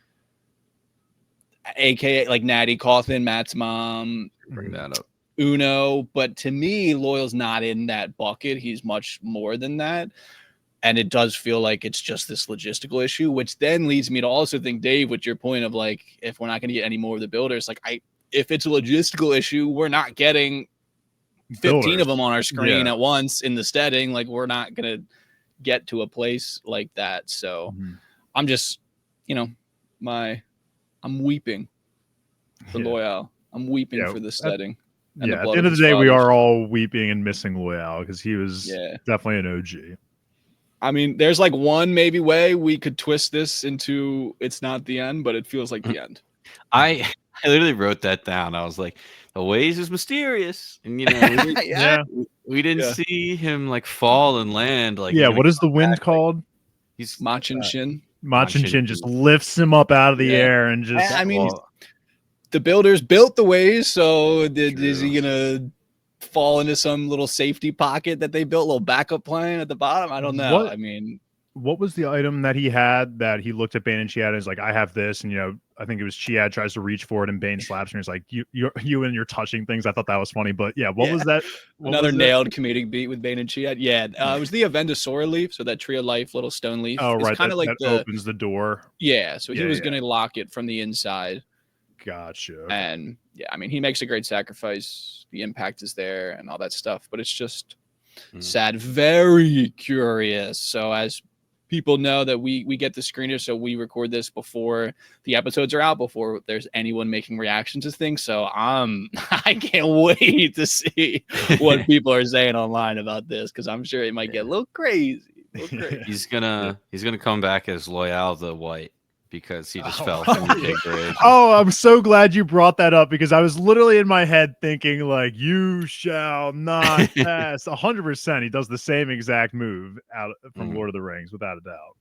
AKA like Natty Cawthon, Matt's mom. Bring that up. Uno, but to me, Loial's not in that bucket. He's much more than that. And it does feel like it's just this logistical issue, which then leads me to also think, Dave, with your point of like, if we're not going to get any more of the builders, like if it's a logistical issue, we're not getting 15 of them on our screen at once in the steading. Like we're not going to get to a place like that. So I'm just, I'm weeping for Loial. I'm weeping for the steading. At the end of the day, we are all weeping and missing Loial because he was definitely an OG. I mean, there's like one maybe way we could twist this into it's not the end, but it feels like the end. I literally wrote that down. I was like, the ways is mysterious, and we didn't see him like fall and land. Like what is the wind called? He's Machin Shin. Machin Shin just lifts him up out of the air and just. I mean, the builders built the ways, so is he gonna fall into some little safety pocket that they built, a little backup plan at the bottom? I don't know. What was the item that he had that he looked at Bane and Chiad and is like, I have this, and I think it was Chiad tries to reach for it and Bane slaps him and he's like, you and you're touching things. I thought that was funny, but what was that? Another nailed comedic beat with Bane and Chiad. It was the Avendasora leaf, so that Tree of Life little stone leaf. Oh, right, kind of like that opens the door. So he was gonna lock it from the inside. Gotcha. And he makes a great sacrifice. The impact is there and all that stuff, but it's just sad. Very curious. So as people know that we get the screener, so we record this before the episodes are out, before there's anyone making reactions to things. So I can't wait to see what people are saying online about this, because I'm sure it might get a little crazy. He's gonna come back as Loial the White, because he just fell from the big bridge. Oh, I'm so glad you brought that up, because I was literally in my head thinking like, you shall not pass. 100%. He does the same exact move out from Lord of the Rings, without a doubt.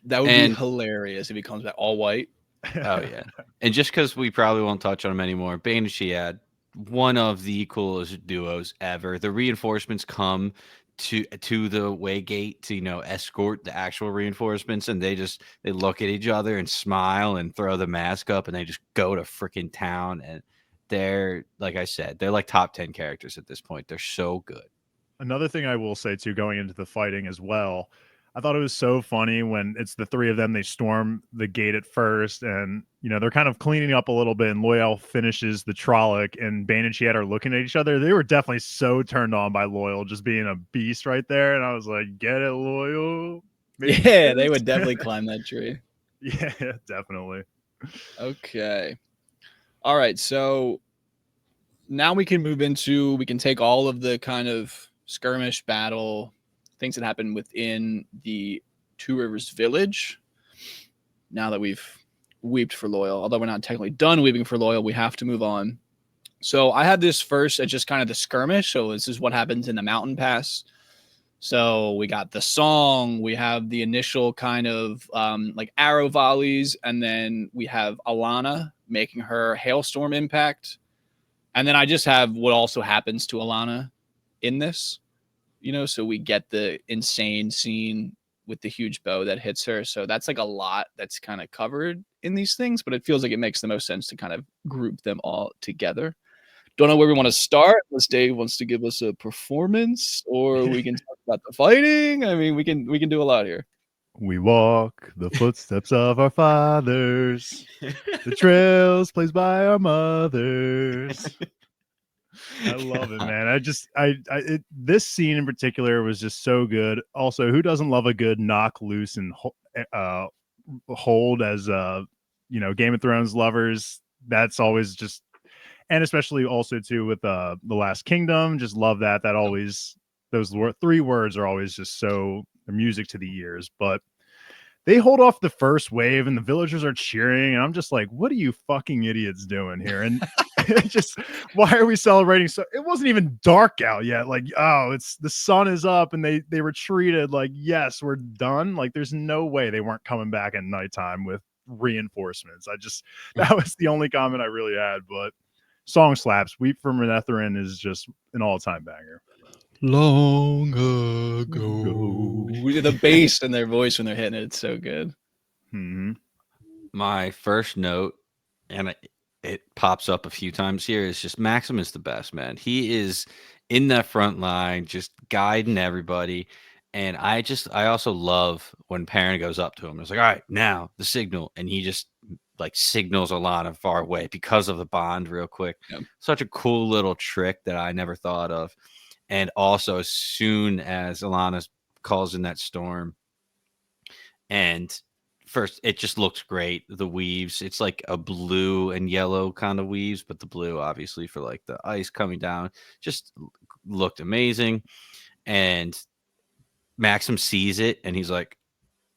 That would be hilarious if he comes back all white. Oh yeah. And just because we probably won't touch on him anymore, Bane and Chiad, one of the coolest duos ever. The reinforcements come to the way gate to escort the actual reinforcements, and they look at each other and smile and throw the mask up, and they just go to freaking town. And they're, like I said, they're like top 10 characters at this point. They're so good. Another thing I will say too, going into the fighting as well, I thought it was so funny when it's the three of them. They storm the gate at first, and they're kind of cleaning up a little bit. And Loial finishes the Trolloc, and Bane and Chiad are looking at each other. They were definitely so turned on by Loial just being a beast right there. And I was like, "Get it, Loial." Yeah, they would definitely climb that tree. Yeah, definitely. Okay. All right. So now we can take all of the kind of skirmish battle things that happen within the Two Rivers village. Now that we've weeped for Loial, although we're not technically done weeping for Loial, we have to move on. So I had this first at just kind of the skirmish. So this is what happens in the mountain pass. So we got the song, we have the initial kind of like arrow volleys, and then we have Alana making her hailstorm impact. And then I just have what also happens to Alana in this, so we get the insane scene with the huge bow that hits her. So that's like a lot that's kind of covered in these things, but it feels like it makes the most sense to kind of group them all together. Don't know where we want to start. Unless Dave wants to give us a performance, or we can talk about the fighting. I mean, we can do a lot here. We walk the footsteps of our fathers, the trails placed by our mothers. I love it, man. This scene in particular was just so good. Also, who doesn't love a good knock loose and hold as Game of Thrones lovers? That's always just, and especially also too with the Last Kingdom. Just love that. That always, those three words are always just so music to the ears. But they hold off the first wave and the villagers are cheering, and I'm just like, what are you fucking idiots doing here? And just, why are we celebrating? So it wasn't even dark out yet. Like, oh, it's the sun is up, and they retreated. Like, yes, we're done. Like, there's no way they weren't coming back at nighttime with reinforcements. That was the only comment I really had. But song slaps. Weep for Manetheren is just an all-time banger. Long ago. The bass in their voice when they're hitting it's so good. Mm-hmm. My first note, and it pops up a few times here, is just Maksim is the best, man. He is in that front line, just guiding everybody. And I also love when Perrin goes up to him. It's like, all right, now the signal. And he just like signals Alana far away because of the bond real quick. Yep. Such a cool little trick that I never thought of. And also, as soon as Alana calls in that storm, and first, it just looks great. The weaves, it's like a blue and yellow kind of weaves, but the blue, obviously, for like the ice coming down, just looked amazing. And Maksim sees it, and he's like,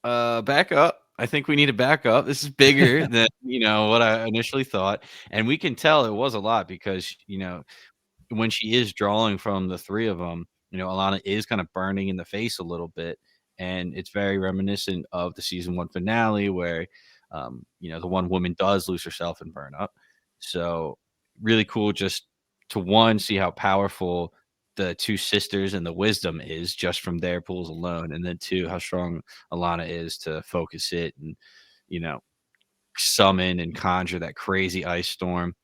back up. I think we need to back up. This is bigger than, what I initially thought. And we can tell it was a lot because, when she is drawing from the three of them, Alana is kind of burning in the face a little bit. And it's very reminiscent of the season 1 finale where, the one woman does lose herself and burn up. So really cool just to see how powerful the two sisters and the wisdom is just from their pools alone. And then two, how strong Alana is to focus it and, summon and conjure that crazy ice storm.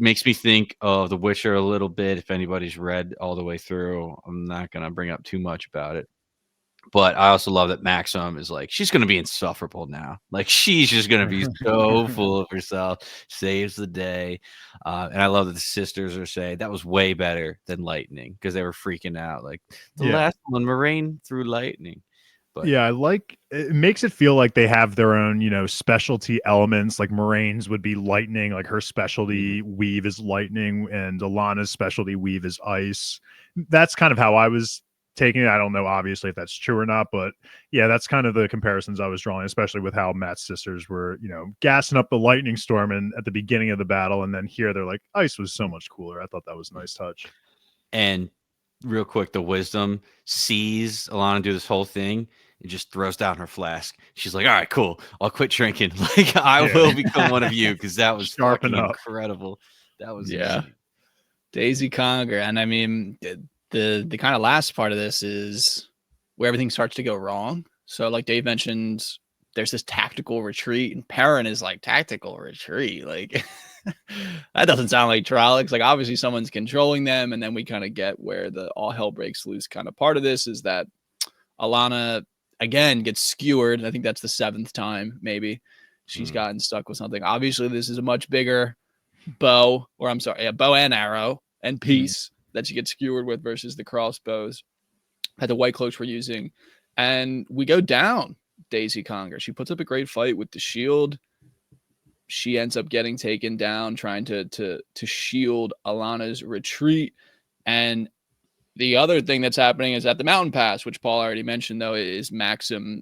Makes me think of The Witcher a little bit. If anybody's read all the way through, I'm not going to bring up too much about it. But I also love that Maksim is like, she's going to be insufferable now. Like, she's just going to be so full of herself, saves the day. And I love that the sisters are saying that was way better than lightning because they were freaking out. Like, the last one, Moraine threw lightning. But yeah, it makes it feel like they have their own, specialty elements. Like Moraine's would be lightning, like her specialty weave is lightning, and Alana's specialty weave is ice. That's kind of how I was taking it. I don't know, obviously, if that's true or not, but yeah, that's kind of the comparisons I was drawing, especially with how Matt's sisters were, gassing up the lightning storm and at the beginning of the battle, and then here they're like, ice was so much cooler. I thought that was a nice touch. And real quick, the wisdom sees Alana do this whole thing and just throws down her flask. She's like, all right, cool. I'll quit drinking. Like, I will become one of you because that was fucking incredible. That was insane. Daisy Conger. And I mean, the kind of last part of this is where everything starts to go wrong. So like Dave mentioned, there's this tactical retreat, and Perrin is like, tactical retreat. Like, that doesn't sound like Trollocs. Like, obviously someone's controlling them. And then we kind of get where the all hell breaks loose kind of part of this is that Alana again gets skewered. I think that's the 7th time maybe she's gotten stuck with something. Obviously this is a much bigger bow, or I'm sorry, a bow and arrow and piece that she gets skewered with versus the crossbows that the White Cloaks were using. And we go down Daisy Conger. She puts up a great fight with the shield. She ends up getting taken down trying to shield Alana's retreat. And the other thing that's happening is at the mountain pass, which Paul already mentioned, though, is Maksim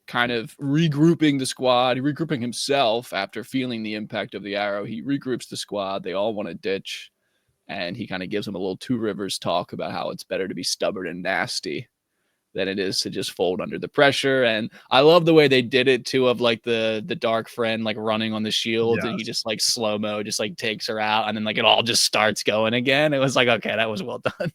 kind of regrouping the squad, regrouping himself after feeling the impact of the arrow. He regroups the squad. They all want to ditch. And he kind of gives them a little Two Rivers talk about how it's better to be stubborn and nasty than it is to just fold under the pressure. And I love the way they did it too, of like the dark friend like running on the shield, and he Yes. just like slow-mo just like takes her out, and then like it all just starts going again. It was like, okay, that was well done.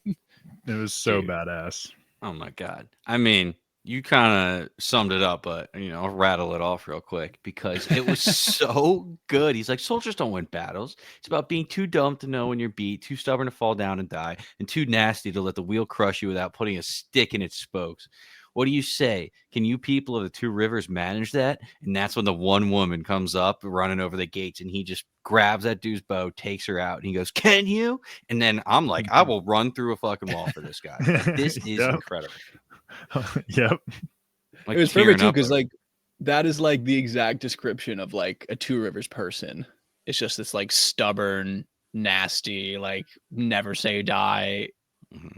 It was so Dude. badass. Oh my God. I mean, you kind of summed it up, but I'll rattle it off real quick because it was so good. He's like, soldiers don't win battles. It's about being too dumb to know when you're beat, too stubborn to fall down and die, and too nasty to let the wheel crush you without putting a stick in its spokes. What do you say? Can you people of the Two Rivers manage that? And that's when the one woman comes up running over the gates, and he just grabs that dude's bow, takes her out, and he goes, "Can you?" And then I'm like, I will run through a fucking wall for this guy. Like, this is Yep. incredible. Yep. Like, It was perfect too, tearing up because over it. like that is like the exact description of like a Two Rivers person. It's just this like stubborn, nasty, like never say die Mhm.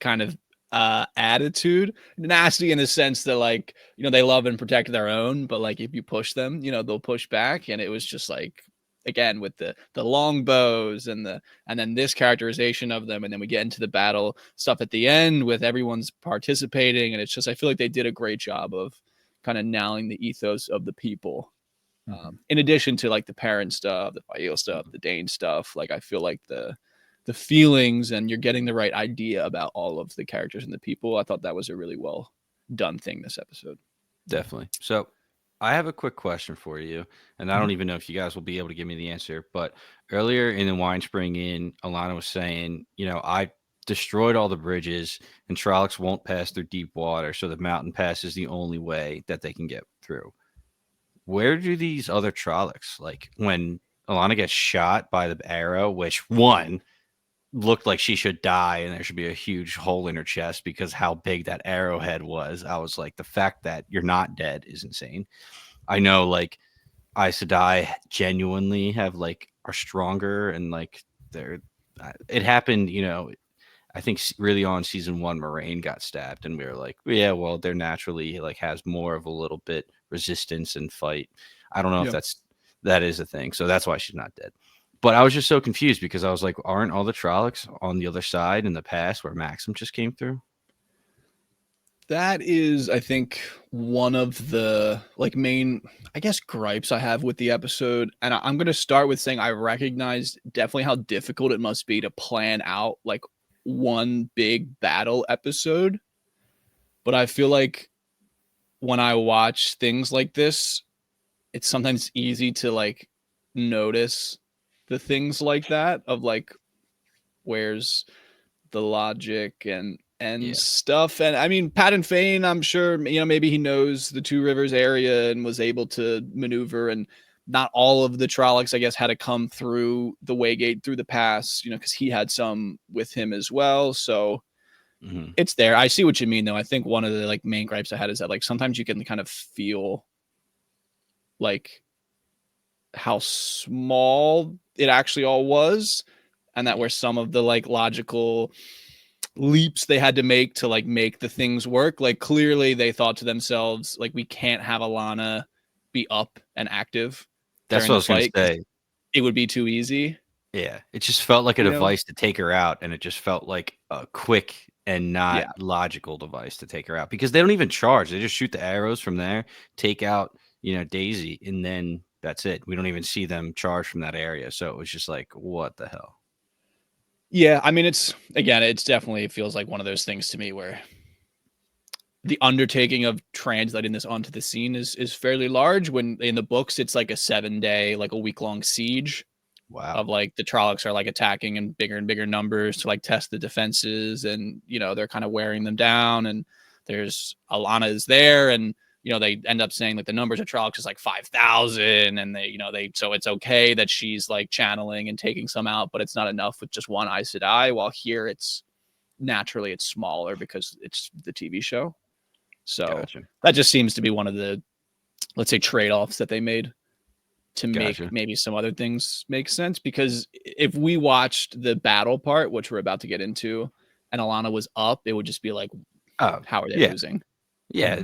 kind of attitude. Nasty in the sense that like, they love and protect their own, but like if you push them, they'll push back. And it was just like, again, with the long bows and then this characterization of them, and then we get into the battle stuff at the end with everyone's participating, and it's just, I feel like they did a great job of kind of nailing the ethos of the people. In addition to like the Perrin stuff, the Faile stuff, the Dane stuff, like I feel like the feelings, and you're getting the right idea about all of the characters and the people. I thought that was a really well done thing this episode. Definitely. So I have a quick question for you, and I don't even know if you guys will be able to give me the answer. But earlier in the Wine Spring Inn, Alana was saying, I destroyed all the bridges, and Trollocs won't pass through deep water, so the mountain pass is the only way that they can get through. Where do these other Trollocs, like when Alana gets shot by the arrow, which one looked like she should die and there should be a huge hole in her chest because how big that arrowhead was. I was like, the fact that you're not dead is insane. I know like Aes Sedai genuinely are stronger, and like they're it happened, I think really on season 1 Moraine got stabbed, and we were like, yeah, well, they're naturally like has more of a little bit resistance and fight. I don't know if Yeah. that is a thing, so that's why she's not dead. But I was just so confused because I was like, aren't all the Trollocs on the other side in the past where Maksim just came through? That is, I think, one of the like main, I guess, gripes I have with the episode. And I'm going to start with saying I recognize definitely how difficult it must be to plan out like one big battle episode. But I feel like when I watch things like this, it's sometimes easy to like notice the things like that, of like, where's the logic and Yeah. stuff. And I mean, Padan Fain, I'm sure, maybe he knows the Two Rivers area and was able to maneuver, and not all of the Trollocs, I guess, had to come through the Waygate through the pass, because he had some with him as well. So Mm-hmm. it's there. I see what you mean, though. I think one of the like main gripes I had is that like sometimes you can kind of feel like how small it actually all was, and that where some of the like logical leaps they had to make to like make the things work, like clearly they thought to themselves like, we can't have Alana be up and active That's during what I the was going to fight because say. it would be too easy. Yeah. It just felt like a you know device to take her out, and it just felt like a quick and not yeah logical device to take her out because they don't even charge. They just shoot the arrows from there, take out, Daisy, and then that's it. We don't even see them charge from that area. So it was just like, what the hell? yeah I mean, it's definitely, it feels like one of those things to me where the undertaking of translating this onto the scene is fairly large, when in the books it's like a 7-day, like a week-long siege Wow. of like the Trollocs are like attacking in bigger and bigger numbers to like test the defenses, and they're kind of wearing them down, and there's Alana is there, and they end up saying like the numbers of Trollocs is like 5,000, and they so it's okay that she's like channeling and taking some out, but it's not enough with just one Aes Sedai, while here it's naturally it's smaller because it's the TV show. So Gotcha. that just seems to be one of the, let's say, trade-offs that they made to make Gotcha. maybe some other things make sense. Because if we watched the battle part, which we're about to get into, and Alana was up, it would just be like, Oh, how are they yeah. losing? Yeah,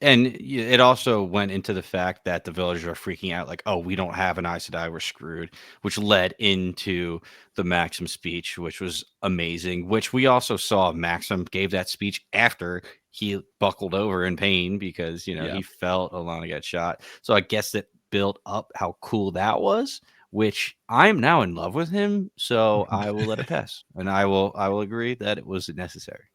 and it also went into the fact that the villagers are freaking out, like, "Oh, we don't have an Aes Sedai, we're screwed," which led into the Maxim speech, which was amazing. Which we also saw Maxim gave that speech after he buckled over in pain because, he felt Alana get shot. So I guess that built up how cool that was, which I'm now in love with him. So I will let it pass. And I will agree that it was necessary.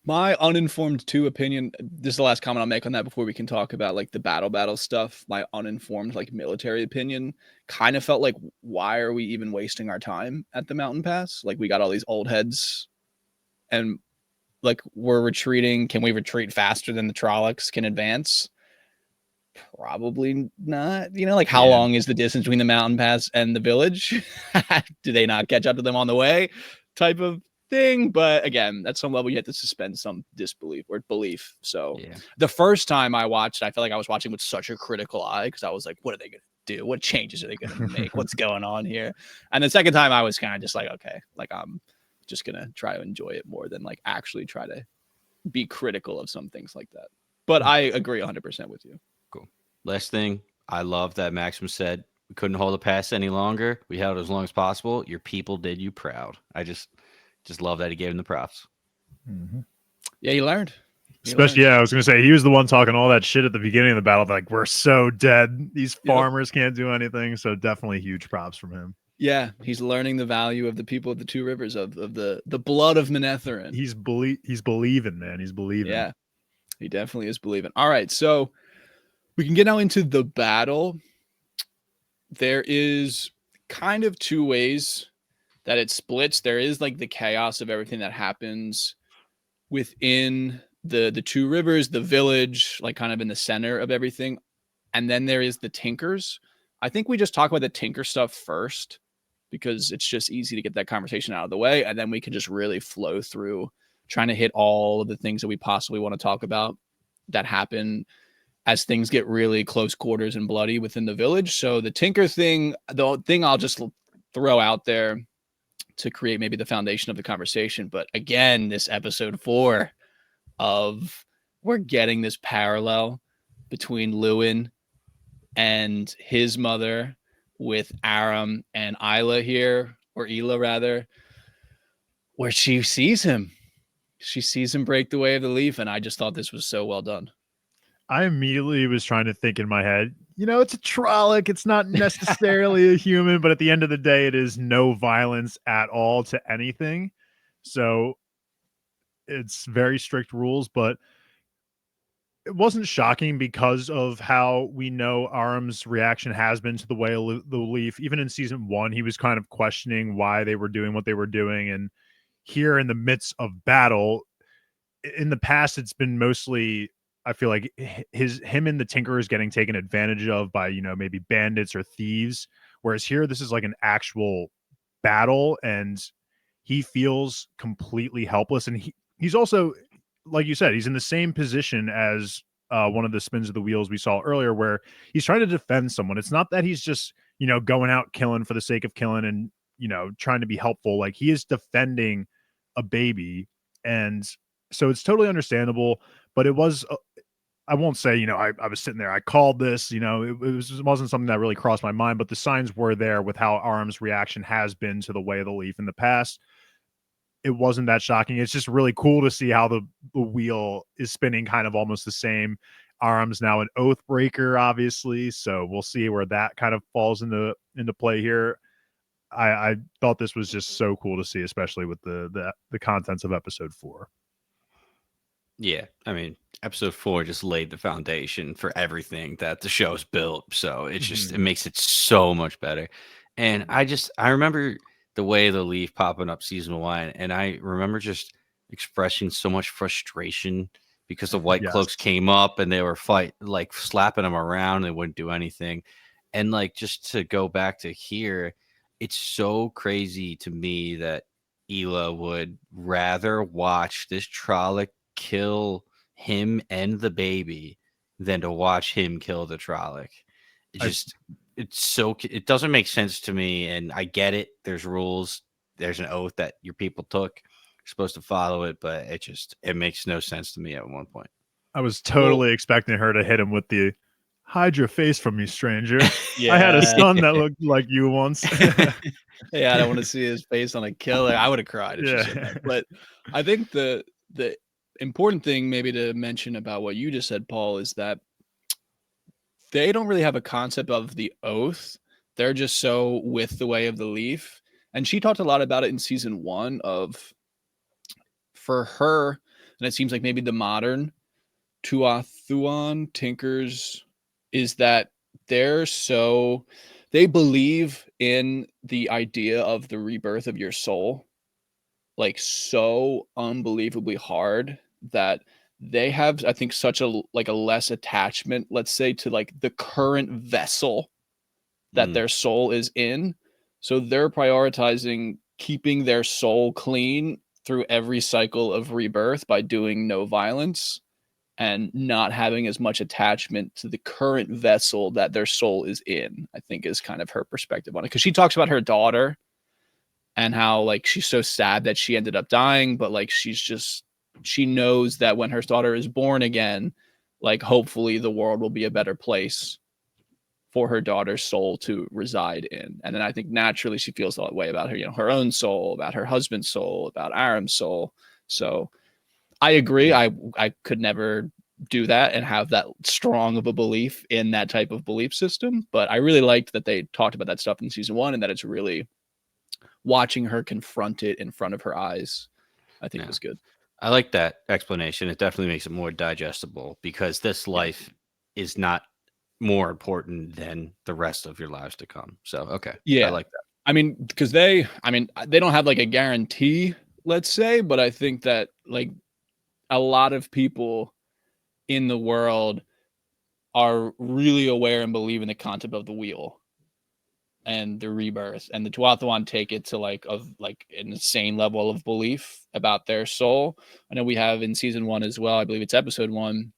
My uninformed opinion, this is the last comment I'll make on that before we can talk about like the battle stuff. My uninformed like military opinion kind of felt like, why are we even wasting our time at the mountain pass? Like, we got all these old heads and like we're retreating. Can we retreat faster than the Trollocs can advance? Probably not. Like, how long is the distance between the mountain pass and the village? Do they not catch up to them on the way? Type of thing. But again, at some level you have to suspend some disbelief or belief. So the first time I watched, I felt like I was watching with such a critical eye, because I was like, what are they gonna do? What changes are they gonna make? What's going on here? And the second time I was kind of just like, okay, like I'm just gonna try to enjoy it more than like actually try to be critical of some things like that. But I agree 100% with you. Cool. Last thing, I love that Maksim said we couldn't hold a pass any longer. We held it as long as possible. Your people did you proud. I just love that he gave him the props. Mm-hmm. Yeah, he learned. Especially, I was going to say, he was the one talking all that shit at the beginning of the battle. Like, we're so dead. These farmers can't do anything. So definitely huge props from him. Yeah, he's learning the value of the people of the two rivers, of the blood of Manetherin. He's believing, man. He's believing. Yeah, he definitely is believing. All right, so we can get now into the battle. There is kind of two ways that it splits. There is like the chaos of everything that happens within the two rivers, the village, like kind of in the center of everything. And then there is the Tinkers. I think we just talk about the Tinker stuff first, because it's just easy to get that conversation out of the way. And then we can just really flow through trying to hit all of the things that we possibly want to talk about that happen as things get really close quarters and bloody within the village. So the Tinker thing, the thing I'll just throw out there to create maybe the foundation of the conversation. But again, this episode 4 of we're getting this parallel between Lewin and his mother with Aram and Isla here, or Ela rather, where she sees him break the way of the leaf. And I just thought this was so well done. I immediately was trying to think in my head, it's a Trolloc. It's not necessarily a human, but at the end of the day, it is no violence at all to anything. So it's very strict rules, but it wasn't shocking because of how we know Aram's reaction has been to the way of the leaf. Even in season 1, he was kind of questioning why they were doing what they were doing. And here in the midst of battle, in the past, it's been mostly, I feel like him and the Tinker is getting taken advantage of by, maybe bandits or thieves. Whereas here, this is like an actual battle, and he feels completely helpless. And he's also, like you said, he's in the same position as one of the spins of the wheels we saw earlier, where he's trying to defend someone. It's not that he's just, going out killing for the sake of killing and, trying to be helpful. Like, he is defending a baby. And so it's totally understandable, but it was, I won't say, I was sitting there, I called this, it wasn't something that really crossed my mind, but the signs were there with how Aram's reaction has been to the way of the leaf in the past. It wasn't that shocking. It's just really cool to see how the wheel is spinning kind of almost the same. Aram's now an oath breaker, obviously. So we'll see where that kind of falls into play here. I thought this was just so cool to see, especially with the contents of episode 4. Yeah, I mean, episode 4 just laid the foundation for everything that the show's built. So it just it makes it so much better. And I remember the way the leaf popping up season 1, and I remember just expressing so much frustration because the white cloaks came up and they were slapping them around. They wouldn't do anything. And like, just to go back to here, it's so crazy to me that Ela would rather watch this Trolloc kill him and the baby than to watch him kill the Trolloc. It doesn't make sense to me, and I get it. There's rules. There's an oath that your people took. You're supposed to follow it, but it makes no sense to me at one point. I was totally expecting her to hit him with the "hide your face from me, stranger." Yeah. I had a son that looked like you once. Yeah, I don't want to see his face on a killer. I would have cried if she said that. But I think the important thing maybe to mention about what you just said, Paul, is that they don't really have a concept of the oath. They're just so with the way of the leaf. And she talked a lot about it in season 1 of, for her, and it seems like maybe the modern Tuathuan Tinkers is that they believe in the idea of the rebirth of your soul like so unbelievably hard that they have, I think, such a less attachment, let's say, to like the current vessel that their soul is in. So they're prioritizing keeping their soul clean through every cycle of rebirth by doing no violence and not having as much attachment to the current vessel that their soul is in, I think is kind of her perspective on it. Because she talks about her daughter and how like she's so sad that she ended up dying, but like she knows that when her daughter is born again, like hopefully the world will be a better place for her daughter's soul to reside in. And then I think naturally she feels that way about her, her own soul, about her husband's soul, about Aram's soul. So I agree. I could never do that and have that strong of a belief in that type of belief system. But I really liked that they talked about that stuff in season 1 and that it's really watching her confront it in front of her eyes, I think was good. I like that explanation. It definitely makes it more digestible because this life is not more important than the rest of your lives to come. So, okay. Yeah. I like that. I mean, because they don't have like a guarantee, let's say, but I think that like a lot of people in the world are really aware and believe in the concept of the wheel and the rebirth, and the Tuathuan take it to like an insane level of belief about their soul. I know we have in season 1 as well, I believe it's episode 1,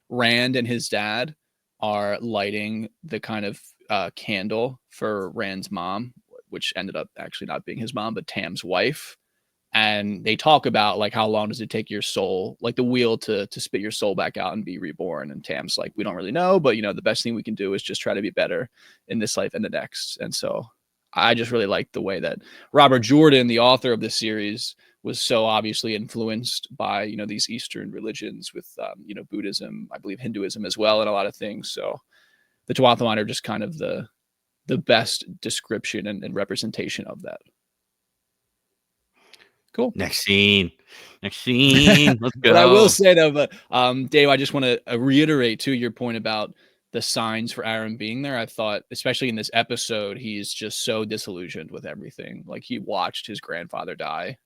Rand and his dad are lighting the kind of candle for Rand's mom, which ended up actually not being his mom, but Tam's wife. And they talk about like how long does it take your soul, like the wheel to spit your soul back out and be reborn. And Tam's like, we don't really know, but the best thing we can do is just try to be better in this life and the next. And so I just really liked the way that Robert Jordan, the author of this series, was so obviously influenced by these Eastern religions with Buddhism, I believe Hinduism as well, and a lot of things. So the Tuathuan are just kind of the best description and representation of that. Cool. Next scene. Let's go. But I will say though, Dave, I just want to reiterate to your point about the signs for Aram being there. I thought, especially in this episode, he's just so disillusioned with everything. Like he watched his grandfather die,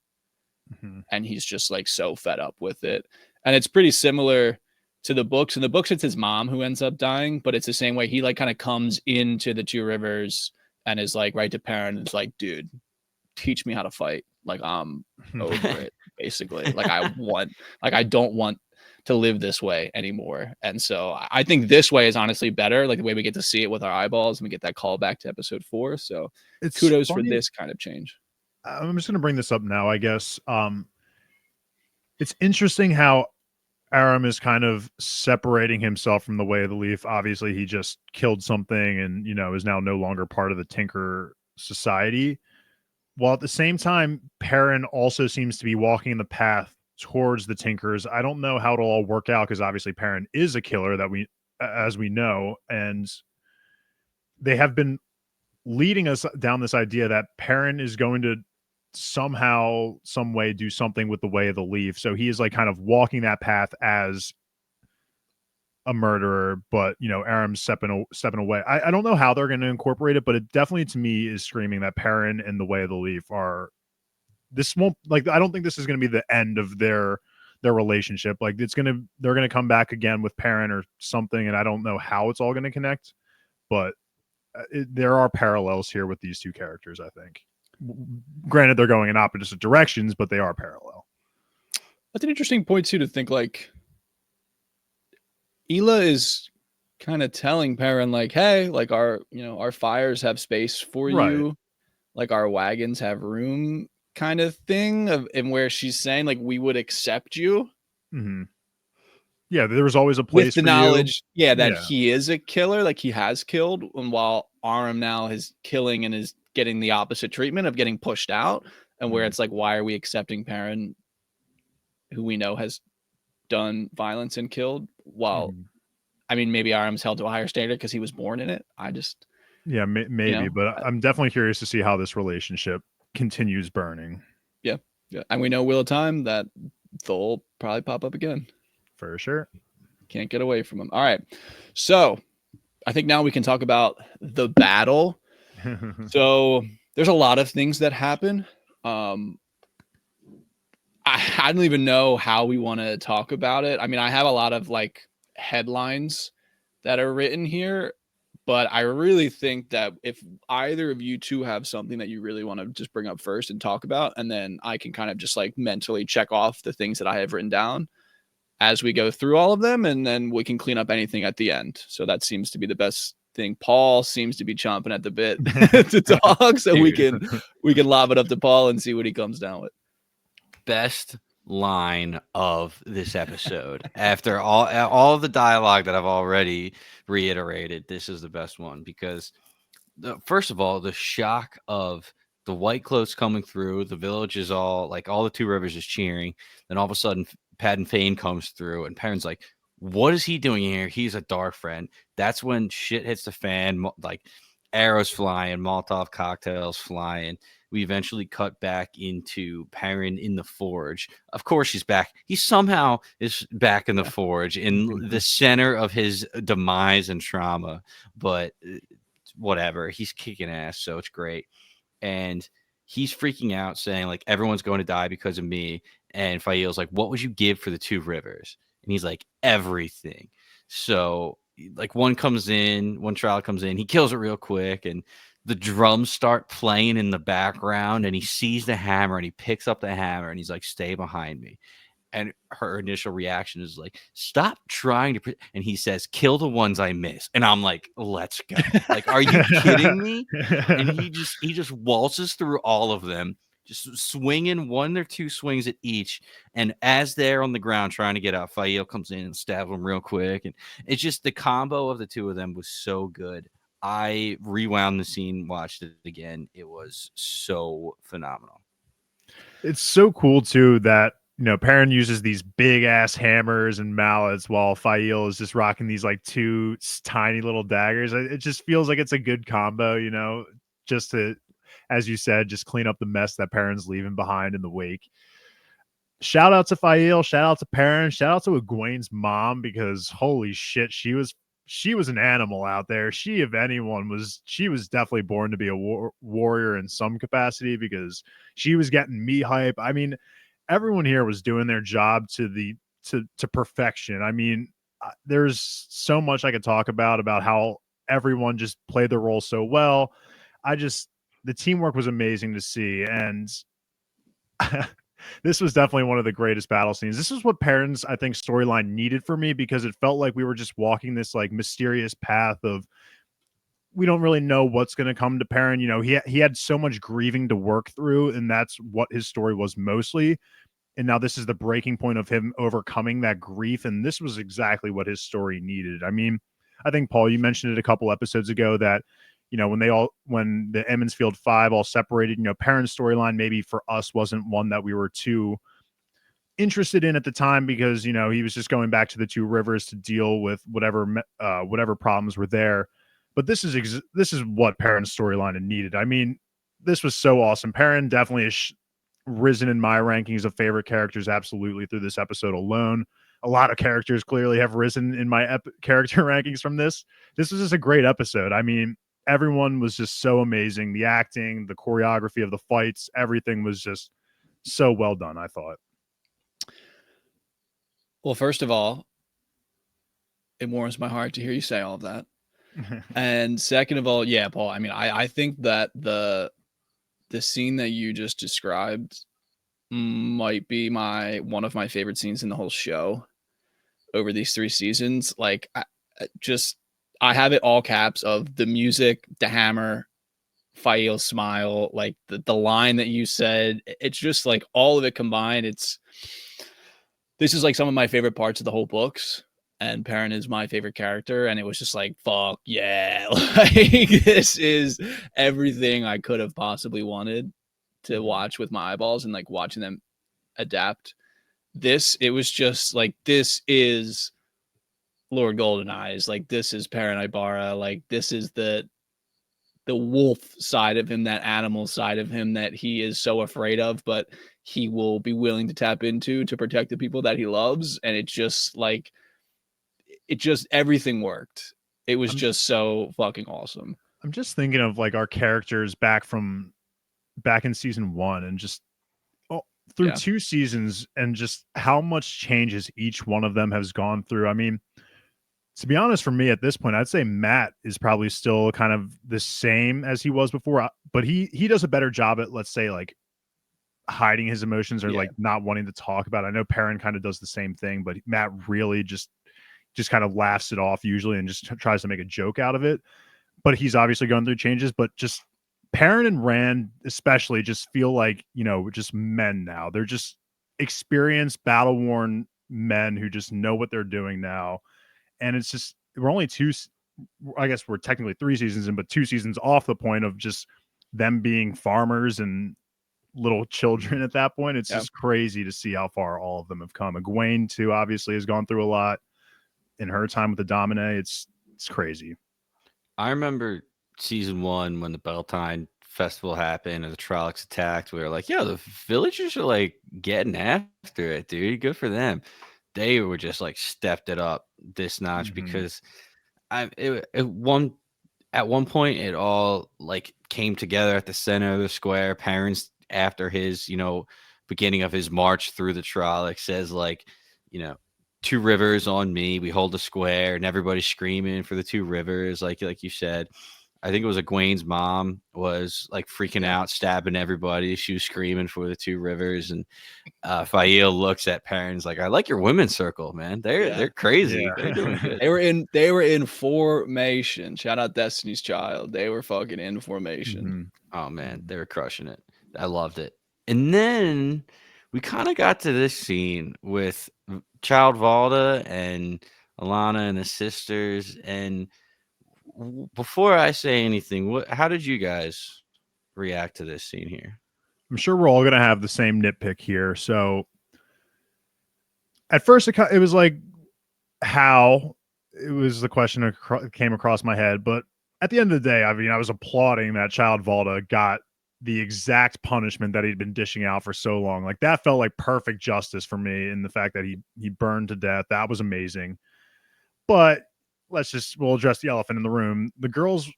and he's just like so fed up with it. And it's pretty similar to the books. In the books, it's his mom who ends up dying, but it's the same way. He like kind of comes into the Two Rivers and is like right to Perrin and is like, dude, teach me how to fight. Like I'm over it, basically. Like I don't want to live this way anymore. And so I think this way is honestly better, like the way we get to see it with our eyeballs and we get that call back to episode 4. So it's kudos for this kind of change. I'm just going to bring this up now, I guess. It's interesting how Aram is kind of separating himself from the way of the leaf. Obviously, he just killed something and, is now no longer part of the Tinker society. While at the same time, Perrin also seems to be walking the path towards the Tinkers. I don't know how it'll all work out because obviously Perrin is a killer as we know, and they have been leading us down this idea that Perrin is going to somehow, some way do something with the way of the leaf. So he is like kind of walking that path as a murderer, but Aram's stepping away. I don't know how they're going to incorporate it, but it definitely to me is screaming that Perrin and the Way of the Leaf are. This won't like. I don't think this is going to be the end of their relationship. Like they're gonna come back again with Perrin or something, and I don't know how it's all going to connect, but there are parallels here with these two characters. I think. Granted, they're going in opposite directions, but they are parallel. That's an interesting point too, to think like Ela is kind of telling Perrin like, hey, like our fires have space for you, like our wagons have room, kind of thing, and where she's saying like we would accept you. Mm-hmm. Yeah, there was always a place with the for knowledge, you. That he is a killer, like he has killed, and while Aram now is killing and is getting the opposite treatment of getting pushed out, and where it's like, why are we accepting Perrin who we know has done violence and killed, while Mhm. I mean, maybe Aram's held to a higher standard because he was born in it. I just, Yeah, maybe, know, but I'm definitely curious to see how this relationship continues burning. yeah. And we know Wheel of Time that they'll probably pop up again. For sure. Can't get away from them. All right. So I think now we can talk about the battle. So there's a lot of things that happen. I don't even know how we want to talk about it. I mean, I have a lot of like headlines that are written here, but I really think that if either of you two have something that you really want to just bring up first and talk about, and then I can kind of just like mentally check off the things that I have written down as we go through all of them, and then we can clean up anything at the end. So that seems to be the best thing. Paul seems to be chomping at the bit to talk, so we can lob it up to Paul and see what he comes down with. Best line of this episode. After all of the dialogue that I've already reiterated, this is the best one because first of all, the shock of the white cloaks coming through, the village is all like all the Two Rivers is cheering. Then all of a sudden, Padan Fain comes through, and Perrin's like, "What is he doing here? He's a dark friend." That's when shit hits the fan, like arrows flying, Molotov cocktails flying. We eventually cut back into Perrin in the forge. Of course, he's back. He somehow is back in the forge in the center of his demise and trauma, but whatever. He's kicking ass, so it's great. And he's freaking out, saying like everyone's going to die because of me. And Faile's like, "What would you give for the Two Rivers?" And he's like, "Everything." So like one trial comes in, he kills it real quick, and the drums start playing in the background, and he sees the hammer and he picks up the hammer and he's like, "Stay behind me." And her initial reaction is like, "Stop trying to," and he says, "Kill the ones I miss." And I'm like, "Let's go." Like, are you kidding me? And he just waltzes through all of them, just swinging one or two swings at each. And as they're on the ground trying to get out, Faile comes in and stabs them real quick. And it's just the combo of the two of them was so good. I rewound the scene, watched it again. It was so phenomenal. It's so cool too that Perrin uses these big ass hammers and mallets while Faile is just rocking these like two tiny little daggers. It just feels like it's a good combo, just to, as you said, just clean up the mess that Perrin's leaving behind in the wake. Shout out to Faile, shout out to Perrin, shout out to Egwene's mom, because holy shit, she was an animal out there. She, if anyone, was definitely born to be a warrior in some capacity, because she was getting me hype. I mean, everyone here was doing their job to perfection. I mean, there's so much I could talk about how everyone just played their role so well. The teamwork was amazing to see, and this was definitely one of the greatest battle scenes. This is what Perrin's, I think, storyline needed for me, because it felt like we were just walking this like mysterious path of, we don't really know what's going to come to Perrin. He had so much grieving to work through, and that's what his story was mostly. And now this is the breaking point of him overcoming that grief, and this was exactly what his story needed. I mean, I think, Paul, you mentioned it a couple episodes ago that when the Emmons Field Five all separated, Perrin's storyline maybe for us wasn't one that we were too interested in at the time, because he was just going back to the Two Rivers to deal with whatever problems were there. But this is what Perrin's storyline needed. I mean, this was so awesome. Perrin definitely is risen in my rankings of favorite characters absolutely through this episode alone. A lot of characters clearly have risen in my character rankings from this. This was just a great episode. I mean, everyone was just so amazing. The acting, the choreography of the fights, everything was just so well done, I thought. Well, first of all, it warms my heart to hear you say all of that. And second of all, yeah, Paul, I mean, I think that the scene that you just described might be one of my favorite scenes in the whole show over these 3 seasons. Like, I have it all caps of the music, the hammer, Faile's smile, like the line that you said. It's just like all of it combined. This is like some of my favorite parts of the whole books, and Perrin is my favorite character, and it was just like, fuck yeah. Like, this is everything I could have possibly wanted to watch with my eyeballs, and like watching them adapt it was just like, this is Lord Goldeneyes, like this is Perrin Ibarra, like this is the wolf side of him, that animal side of him that he is so afraid of, but he will be willing to tap into to protect the people that he loves. And it just like, everything worked. It was just so fucking awesome. I'm just thinking of like our characters back in season 1 and just through 2 seasons and just how much changes each one of them has gone through. I mean, to be honest, for me at this point, I'd say Matt is probably still kind of the same as he was before, but he does a better job at, let's say, like hiding his emotions or like not wanting to talk about it. I know Perrin kind of does the same thing, but Matt really just kind of laughs it off usually and just tries to make a joke out of it. But he's obviously going through changes, but just Perrin and Rand especially just feel like, just men now. They're just experienced, battle-worn men who just know what they're doing now. And it's just, we're only I guess we're technically 3 seasons in, but 2 seasons off the point of just them being farmers and little children at that point. It's just crazy to see how far all of them have come. Egwene too, obviously, has gone through a lot in her time with the Domine. It's crazy. I remember season 1 when the Beltane festival happened and the Trollocs attacked. We were like, "Yo, the villagers are like getting after it, dude. Good for them." They were just like stepped it up this notch because at one point it all like came together at the center of the square. Perrin's after his beginning of his march through the Trollocs says like 2 rivers on me. We hold the square, and everybody's screaming for the 2 rivers. Like you said, I think it was Egwene's mom was like freaking out, stabbing everybody. She was screaming for the 2 rivers, and Faile looks at Perrin's like, "I like your women's circle, man. They're crazy. Yeah. They're doing good." They were in formation. Shout out Destiny's Child. They were fucking in formation. Oh man, they were crushing it. I loved it. And then we kind of got to this scene with Child Valda and Alana and the sisters. And before I say anything, how did you guys react to this scene here? I'm sure we're all going to have the same nitpick here. So at first it was like how it was the question that came across my head. But at the end of the day, I mean, I was applauding that Child Valda got the exact punishment that he'd been dishing out for so long. Like that felt like perfect justice for me in the fact that he burned to death. That was amazing. But we'll address the elephant in the room. The girls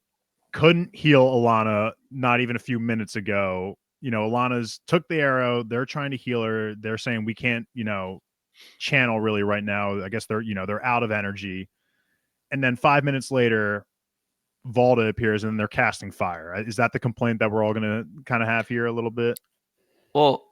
couldn't heal Alana not even a few minutes ago. Alana's took the arrow. They're trying to heal her. They're saying we can't, channel really right now. I guess they're out of energy. And then 5 minutes later, Valda appears and they're casting fire. Is that the complaint that we're all going to kind of have here a little bit? Well,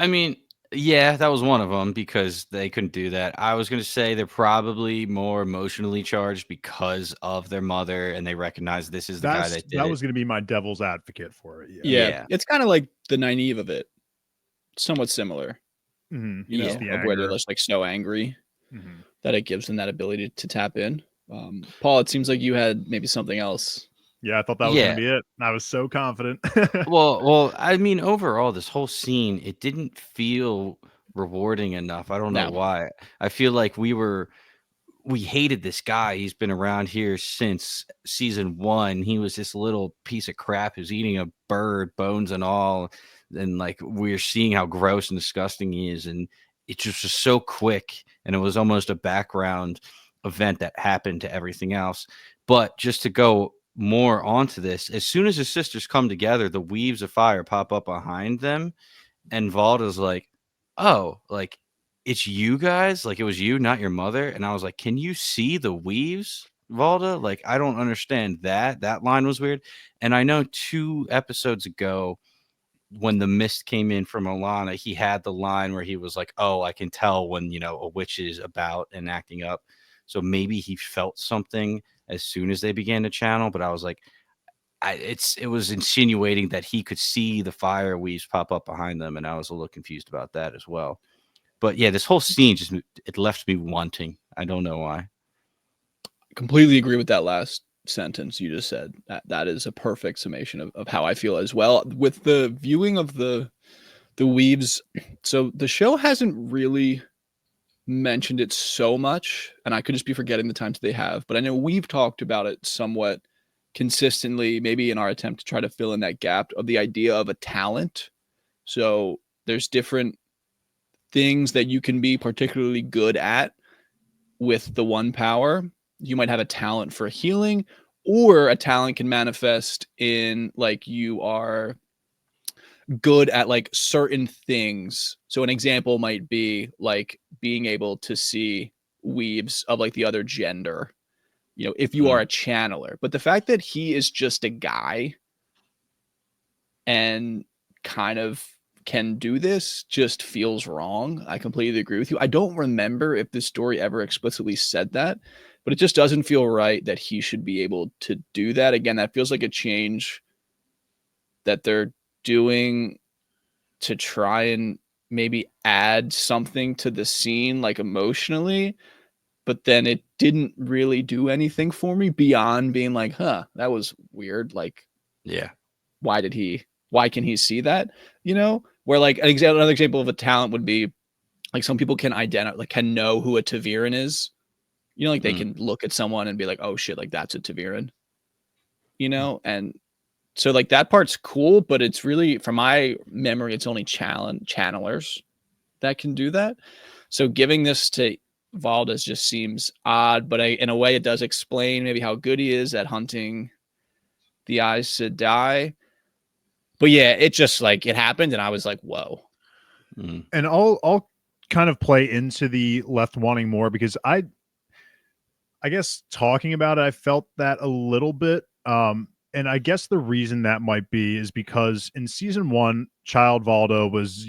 I mean, yeah, that was one of them because they couldn't do that. I was going to say they're probably more emotionally charged because of their mother and they recognize this is the guy that did that it. was going to be my devil's advocate for it. Yeah. It's kind of like the Nynaeve of it. Somewhat similar. Of where they're just like so angry that it gives them that ability to tap in. Paul, it seems like you had maybe something else. Yeah, I thought that was going to be it. I was so confident. well, I mean, overall, this whole scene, it didn't feel rewarding enough. I don't know why. I feel like we hated this guy. He's been around here since season 1. He was this little piece of crap who's eating a bird, bones and all. And like we're seeing how gross and disgusting he is. And it just was so quick. And it was almost a background event that happened to everything else. But just to go more onto this, as soon as his sisters come together, the weaves of fire pop up behind them. And Valda's like, "Oh, like it's you guys? Like it was you, not your mother?" And I was like, "Can you see the weaves, Valda? Like I don't understand that." That line was weird. And I know 2 episodes ago when the mist came in from Alana, he had the line where he was like, "Oh, I can tell when, a witch is about and acting up." So maybe he felt something as soon as they began to channel, but I was like, it was insinuating that he could see the fire weaves pop up behind them, and I was a little confused about that as well. But yeah, this whole scene it left me wanting. I don't know why. Completely agree with that last sentence you just said. That is a perfect summation of how I feel as well. With the viewing of the The weaves. So the show hasn't really mentioned it so much, and I could just be forgetting the times they have, but I know we've talked about it somewhat consistently, maybe in our attempt to try to fill in that gap of the idea of a talent. So there's different things that you can be particularly good at with the one power. You might have a talent for healing, or a talent can manifest in like you are good at like certain things. So an example might be like being able to see weaves of like the other gender, you know, if you are a channeler. But the fact that he is just a guy and kind of can do this just feels wrong. I completely agree with you. I don't remember if this story ever explicitly said that, but it just doesn't feel right that he should be able to do that. Again, that feels like a change that they're doing to try and maybe add something to the scene, like emotionally, but then it didn't really do anything for me beyond being like, huh, that was weird. Like, Yeah. why can he see that? You know, where like another example of a talent would be like some people can identify, like can know who a Taviran is. You know, like they can look at someone and be like, oh shit, like that's a Taviran, you know? And so like that part's cool, but it's really, from my memory, it's only channelers that can do that. So giving this to Valdes just seems odd, but in a way it does explain maybe how good he is at hunting the Aes Sedai. But yeah, it just like it happened and I was like, whoa. And I'll kind of play into the left wanting more because I guess talking about it, I felt that a little bit. And I guess the reason that might be is because in season 1, Child Valda was,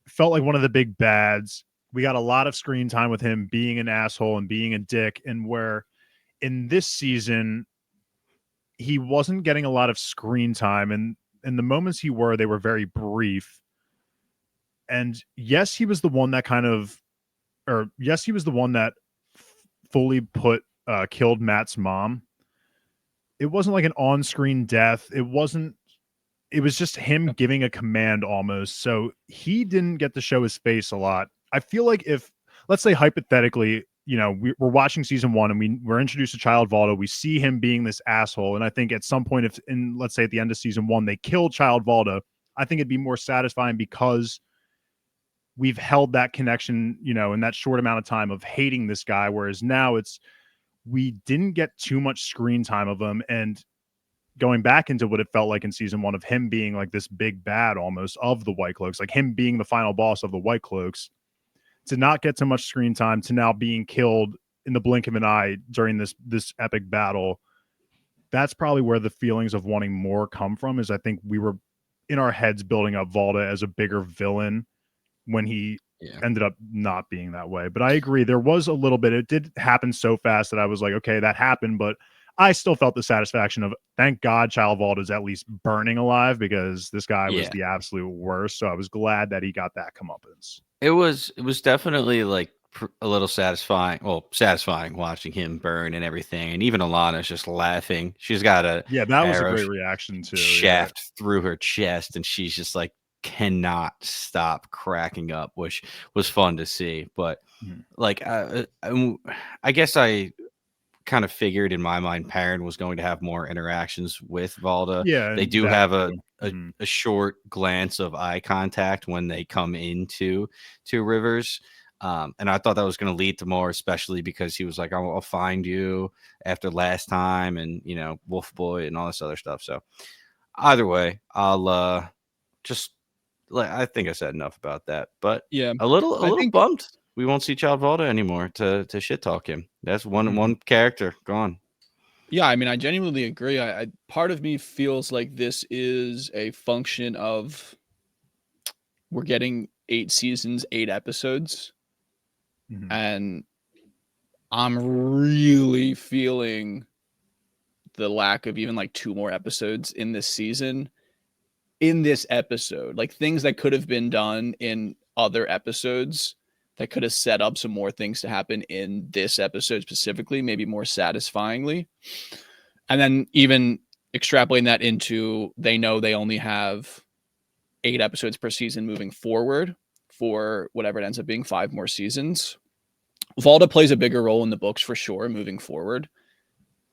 felt like one of the big bads. We got a lot of screen time with him being an asshole and being a dick. And where in this season, he wasn't getting a lot of screen time. And the moments they were very brief. And yes, he was the one that he was the one that fully killed Matt's mom. It wasn't like an on-screen death. It was just him giving a command almost. So he didn't get to show his face a lot. I feel like if, let's say hypothetically, we're watching season 1 and we're introduced to Child Valda, we see him being this asshole. And I think at some point, let's say at the end of season 1, they kill Child Valda, I think it'd be more satisfying because we've held that connection, in that short amount of time of hating this guy. Whereas now we didn't get too much screen time of him. And going back into what it felt like in season 1 of him being like this big bad almost of the White Cloaks, like him being the final boss of the White Cloaks, to not get so much screen time to now being killed in the blink of an eye during this epic battle. That's probably where the feelings of wanting more come from, is I think we were in our heads building up Valda as a bigger villain when he ended up not being that way. But I agree, there was a little bit, it did happen so fast that I was like, okay, that happened, but I still felt the satisfaction of, thank God Child Valda is at least burning alive, because this guy was the absolute worst. So I was glad that he got that comeuppance. It was definitely like a little satisfying. Well, satisfying watching him burn and everything, and even Alana's just laughing. She's got a that was a great reaction too. Shaft through her chest, and she's just like cannot stop cracking up, which was fun to see. But like, I guess I kind of figured in my mind Perrin was going to have more interactions with Valda. Yeah, they do have a short glance of eye contact when they come into Two Rivers. And I thought that was going to lead to more, especially because he was like, I'll find you after last time, and Wolf Boy and all this other stuff. So either way, I'll just I think I said enough about that. But yeah, a little bummed we won't see Child Valda anymore to shit talk him. That's one character gone. Yeah, I mean, I genuinely agree. I part of me feels like this is a function of we're getting 8 seasons, 8 episodes, and I'm really feeling the lack of even like 2 more episodes in this season. In this episode, like things that could have been done in other episodes that could have set up some more things to happen in this episode specifically, maybe more satisfyingly. And then even extrapolating that into, they know they only have 8 episodes per season moving forward for whatever it ends up being, 5 more seasons. Valda plays a bigger role in the books for sure moving forward.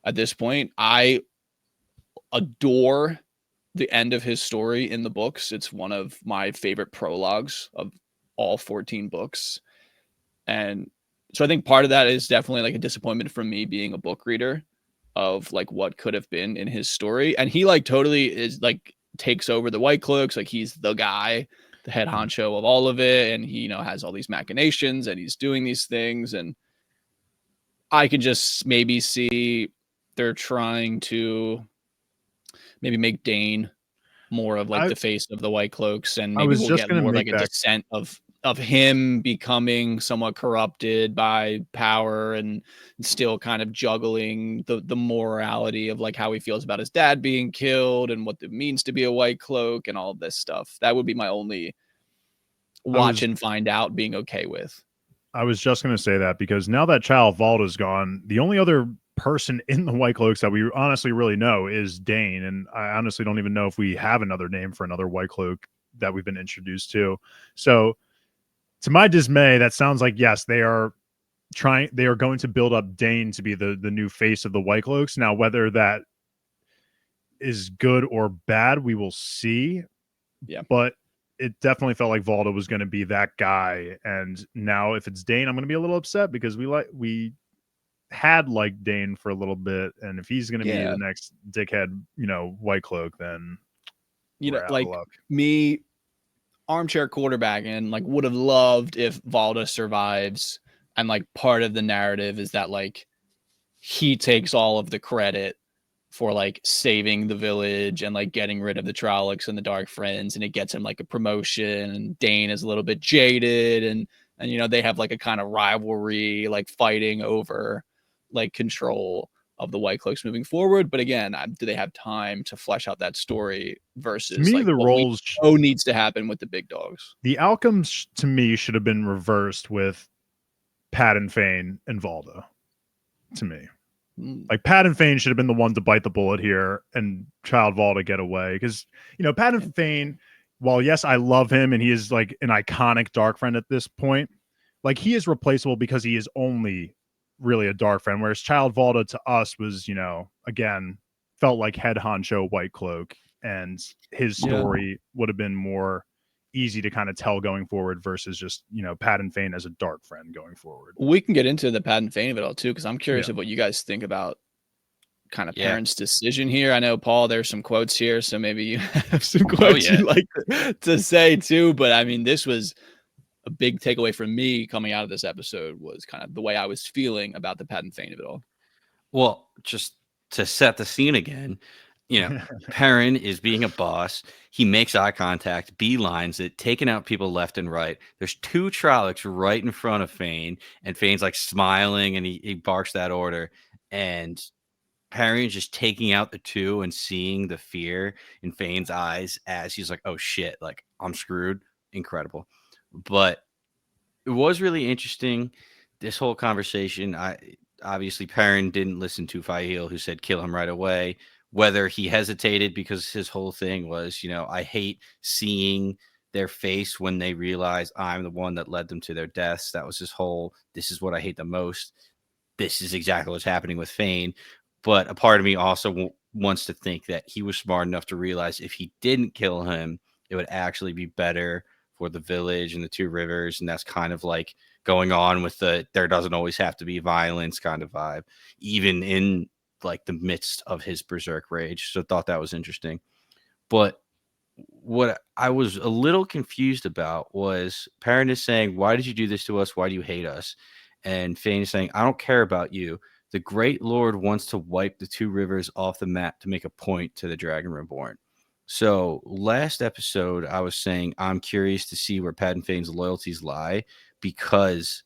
At this point, I adore the end of his story in the books. It's one of my favorite prologues of all 14 books. And so I think part of that is definitely like a disappointment from me being a book reader of like what could have been in his story. And he like totally is like takes over the White Cloaks. Like he's the guy, the head honcho of all of it. And he, has all these machinations and he's doing these things. And I can just maybe see they're trying to maybe make Dane more of like the face of the White Cloaks, and maybe was we'll just get gonna more make like a descent of him becoming somewhat corrupted by power and still kind of juggling the morality of like how he feels about his dad being killed and what it means to be a White Cloak and all of this stuff. That would be my only watch and find out being okay with. I was just going to say that because now that Child Valda's gone, the only other person in the White Cloaks that we honestly really know is Dane. And I honestly don't even know if we have another name for another White Cloak that we've been introduced to. So to my dismay, that sounds like, yes, they are going to build up Dane to be the new face of the White Cloaks. Now, whether that is good or bad, we will see. Yeah. But it definitely felt like Valda was going to be that guy. And now if it's Dane, I'm going to be a little upset because we had like Dane for a little bit. And if he's going to be the next dickhead, White Cloak, then like me, armchair quarterback, and like would have loved if Valda survives. And like part of the narrative is that like he takes all of the credit for like saving the village and like getting rid of the Trollocs and the Dark Friends, and it gets him like a promotion. And Dane is a little bit jaded, and they have like a kind of rivalry, like fighting over like control of the White Cloaks moving forward. But again, do they have time to flesh out that story versus to me, like the what roles needs to happen with the big dogs? The outcomes to me should have been reversed with Padan Fain and Valda. To me, like Padan Fain should have been the one to bite the bullet here and Child Valda get away, because Padan Fain, while yes, I love him and he is like an iconic Dark Friend at this point, like he is replaceable because he is only really a Dark Friend, whereas Child Valda to us was, again, felt like head honcho White Cloak, and his story would have been more easy to kind of tell going forward versus just Padan Fain as a Dark Friend going forward. We can get into the Padan Fain of it all too, because I'm curious of what you guys think about kind of Perrin's decision here. I know, Paul, there's some quotes here, so maybe you have some quotes you'd like to say too. But I mean, this was a big takeaway from me coming out of this episode, was kind of the way I was feeling about the Padan Fain of it all. Well, just to set the scene again, Perrin is being a boss. He makes eye contact, beelines it, taking out people left and right. There's 2 Trollocs right in front of Fain, and Fain's like smiling and he barks that order. And Perrin just taking out the 2 and seeing the fear in Fain's eyes as he's like, oh shit, like I'm screwed. Incredible. But it was really interesting, this whole conversation. Obviously Perrin didn't listen to Faile, who said kill him right away. Whether he hesitated because his whole thing was, I hate seeing their face when they realize I'm the one that led them to their deaths. That was his whole, this is what I hate the most. This is exactly what's happening with Fain. But a part of me also wants to think that he was smart enough to realize if he didn't kill him, it would actually be better for the village and the 2 rivers. And that's kind of like going on with the there doesn't always have to be violence kind of vibe, even in like the midst of his berserk rage. So I thought that was interesting. But what I was a little confused about was Perrin is saying, why did you do this to us? Why do you hate us? And Fain is saying, I don't care about you. The Great Lord wants to wipe the 2 rivers off the map to make a point to the Dragon Reborn. So last episode, I was saying I'm curious to see where Padan Fain's loyalties lie, because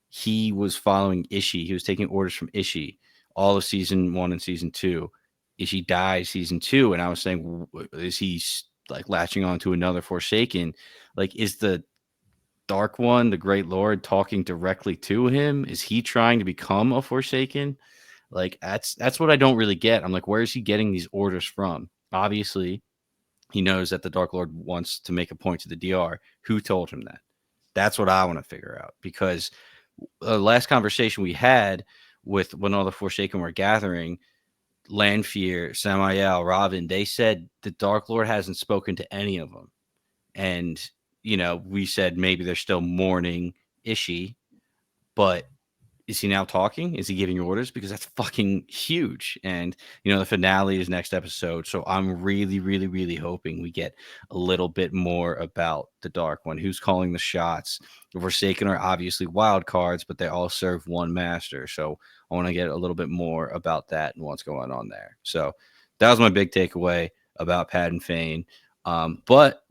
he was following Ishii. He was taking orders from Ishii all of season 1 and season 2. Ishii died season 2, and I was saying, is he like latching on to another Forsaken? Like, is the Dark One, the Great Lord, talking directly to him? Is he trying to become a Forsaken? Like, that's what I don't really get. I'm like, where is he getting these orders from? Obviously, He knows that the Dark Lord wants to make a point to the DR. Who told him that? That's what I want to figure out, because the last conversation we had with when all the Forsaken were gathering, Lanfear, Samael, Robin, they said the Dark Lord hasn't spoken to any of them. And, we said maybe they're still mourning Ishii, but is he now talking? Is he giving orders? Because that's fucking huge. And, the finale is next episode. So I'm really, really, really hoping we get a little bit more about the Dark One. Who's calling the shots? The Forsaken are obviously wild cards, but they all serve one master. So I want to get a little bit more about that and what's going on there. So that was my big takeaway about Padan Fain. But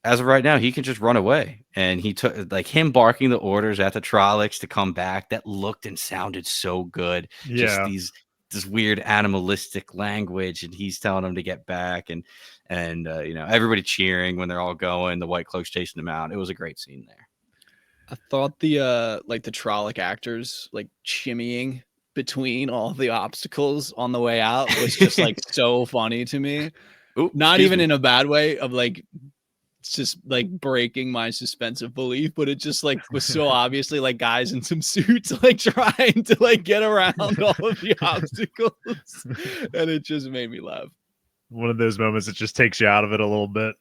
as of right now, he can just run away. And he took, like, him barking the orders at the Trollocs to come back. That looked and sounded so good. Yeah. Just this weird animalistic language, and he's telling them to get back, and everybody cheering when they're all going. The White Cloaks chasing them out. It was a great scene there. I thought the Trolloc actors like shimmying between all the obstacles on the way out was just like so funny to me. Ooh, Not even in a bad way of like, it's just like breaking my suspense of belief, but it just like was so obviously like guys in some suits like trying to like get around all of the obstacles, and it just made me laugh. One of those moments that just takes you out of it a little bit.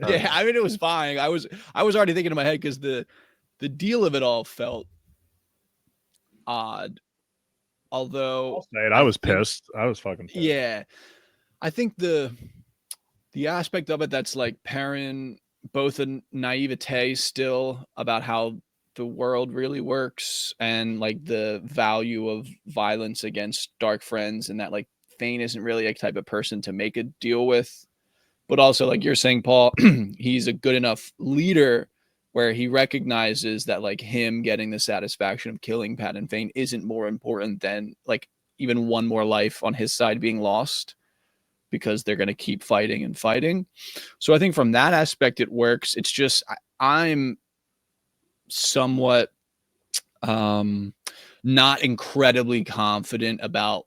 Yeah, I mean, it was fine. I was already thinking in my head because the deal of it all felt odd. Although I was pissed. I was fucking pissed. Yeah, I think the aspect of it that's like Perrin, both a naivete still about how the world really works and like the value of violence against dark friends, and that like Fain isn't really a type of person to make a deal with, but also like you're saying, Paul, he's a good enough leader where he recognizes that like him getting the satisfaction of killing Padan Fain isn't more important than like even one more life on his side being lost, because they're going to keep fighting and fighting. So I think from that aspect, it works. It's just, I'm somewhat not incredibly confident about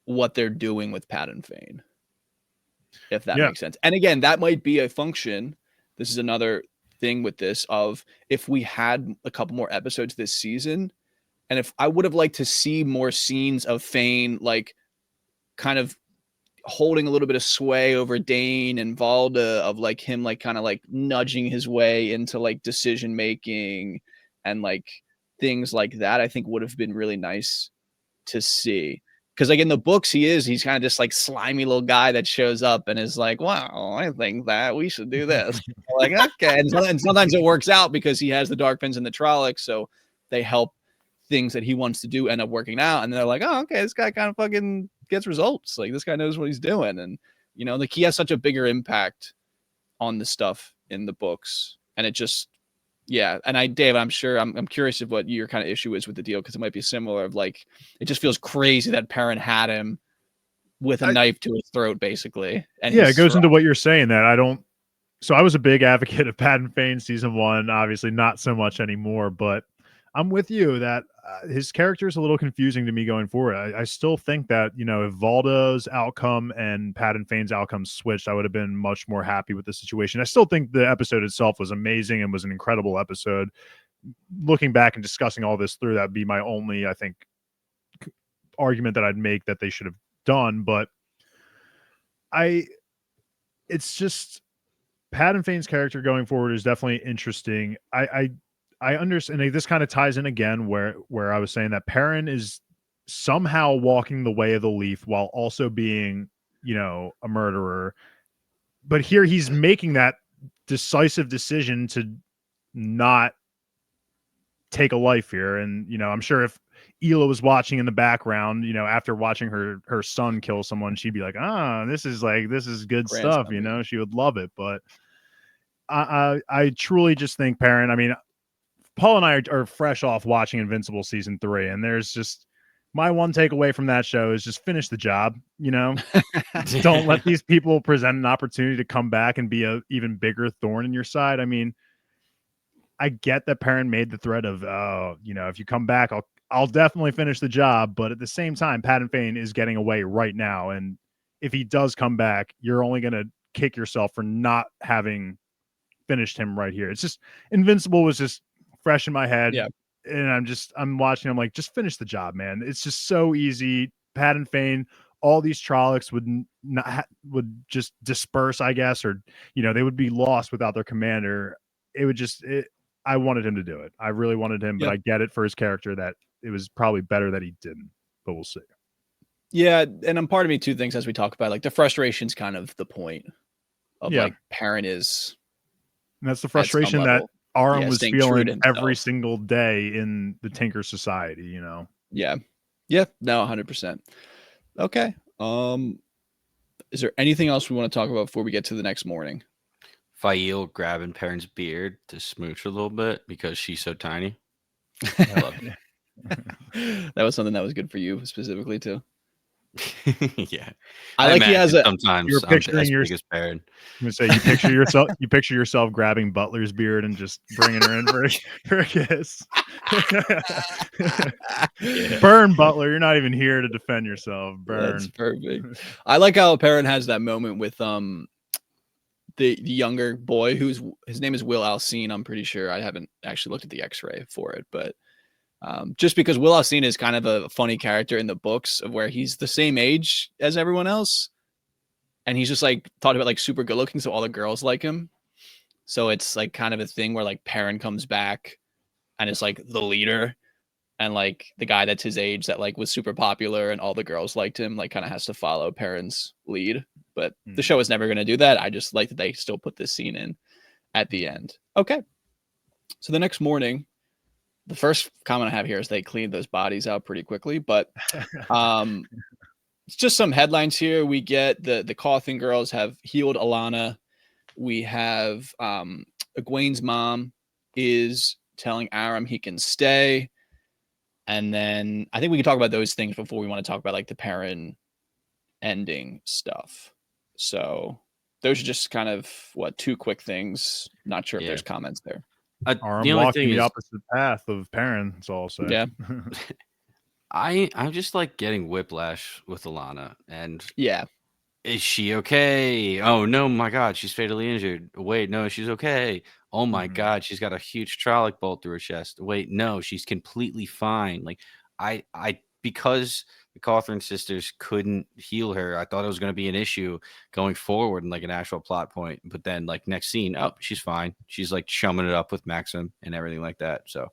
what they're doing with Padan Fain, if that makes sense. And again, that might be a function. This is another thing with this of if we had a couple more episodes this season, and if I would have liked to see more scenes of Fain, like kind of holding a little bit of sway over Dane and Valda, of like him like kind of like nudging his way into like decision making and like things like that, I think would have been really nice to see. Because like in the books, he's kind of just like slimy little guy that shows up and is like, wow, I think that we should do this. Like, okay. And sometimes it works out because he has the Dark Fins and the Trollocs, so they help things that he wants to do end up working out. And they're like, oh, okay, this guy kind of fucking gets results. Like, this guy knows what he's doing. And, like he has such a bigger impact on the stuff in the books. And it just, yeah. And Dave, I'm sure I'm curious of what your kind of issue is with the deal, because it might be similar of like, it just feels crazy that Perrin had him with a knife to his throat, basically. And yeah, it goes into what you're saying that I was a big advocate of Padan Fain season 1, obviously not so much anymore, but I'm with you that his character is a little confusing to me going forward. I still think that, if Valda's outcome and Padan Fain's outcome switched, I would have been much more happy with the situation. I still think the episode itself was amazing and was an incredible episode. Looking back and discussing all this through, that'd be my only, I think, argument that I'd make that they should have done. But it's just Padan Fain's character going forward is definitely interesting. I understand. And this kind of ties in again where I was saying that Perrin is somehow walking the way of the leaf while also being, a murderer. But here he's making that decisive decision to not take a life here. And, I'm sure if Hila was watching in the background, after watching her son kill someone, she'd be like, this is good stuff. She would love it. But I truly just think Perrin, I mean, Paul and I are fresh off watching Invincible season 3, and there's just my one takeaway from that show is just finish the job. Don't let these people present an opportunity to come back and be a even bigger thorn in your side. I mean, I get that Perrin made the threat of, if you come back, I'll definitely finish the job. But at the same time, Padan Fain is getting away right now, and if he does come back, you're only going to kick yourself for not having finished him right here. It's just Invincible was just fresh in my head. Yeah. And I'm watching, I'm like, just finish the job, man. It's just so easy. Padan Fain, all these Trollocs would just disperse, I guess, or they would be lost without their commander. It would just I wanted him to do it. I really wanted him, but I get it for his character that it was probably better that he didn't, but we'll see. Yeah, and part of me too thinks, as we talk about, like, the frustration's kind of the point of like Perrin is. And that's the frustration that Aram was feeling every single day in the Tinker Society, Yeah. Yeah. No, 100%. Okay. Is there anything else we want to talk about before we get to the next morning? Faile grabbing Perrin's beard to smooch a little bit because she's so tiny. I love it. That was something that was good for you specifically too. Yeah, I like he has sometimes you're picturing your biggest Perrin. I'm gonna say you picture yourself grabbing Butler's beard and just bringing her in for a kiss. Burn, Butler. You're not even here to defend yourself. Burn. That's perfect. I like how Perrin has that moment with the younger boy his name is Will Alcine. I'm pretty sure. I haven't actually looked at the X-ray for it, but just because Will Alcine is kind of a funny character in the books, of where he's the same age as everyone else, and he's just like thought about like super good looking, so all the girls like him. So it's like kind of a thing where like Perrin comes back and it's like the leader, and like the guy that's his age that like was super popular and all the girls liked him, like kind of has to follow Perrin's lead. But the show is never going to do that. I just like that they still put this scene in at the end. Okay. So the next morning, the first comment I have here is they cleaned those bodies out pretty quickly, but it's just some headlines here. We get the Cawthon girls have healed Alana. We have Egwene's mom is telling Aram he can stay. And then I think we can talk about those things before we want to talk about like the Perrin ending stuff. So those are just kind of two quick things. Not sure if there's comments there. Aram walking the opposite path of Perrin. That's all I'll say. Yeah. I'm just like getting whiplash with Alana, and is she okay? Oh no, my God, she's fatally injured. Wait, no, she's okay. Oh my God, she's got a huge Trolloc bolt through her chest. Wait, no, she's completely fine. Like I because the Cawthon sisters couldn't heal her, I thought it was going to be an issue going forward and like an actual plot point. But then like next scene, oh, she's fine. She's like chumming it up with Maksim and everything like that. So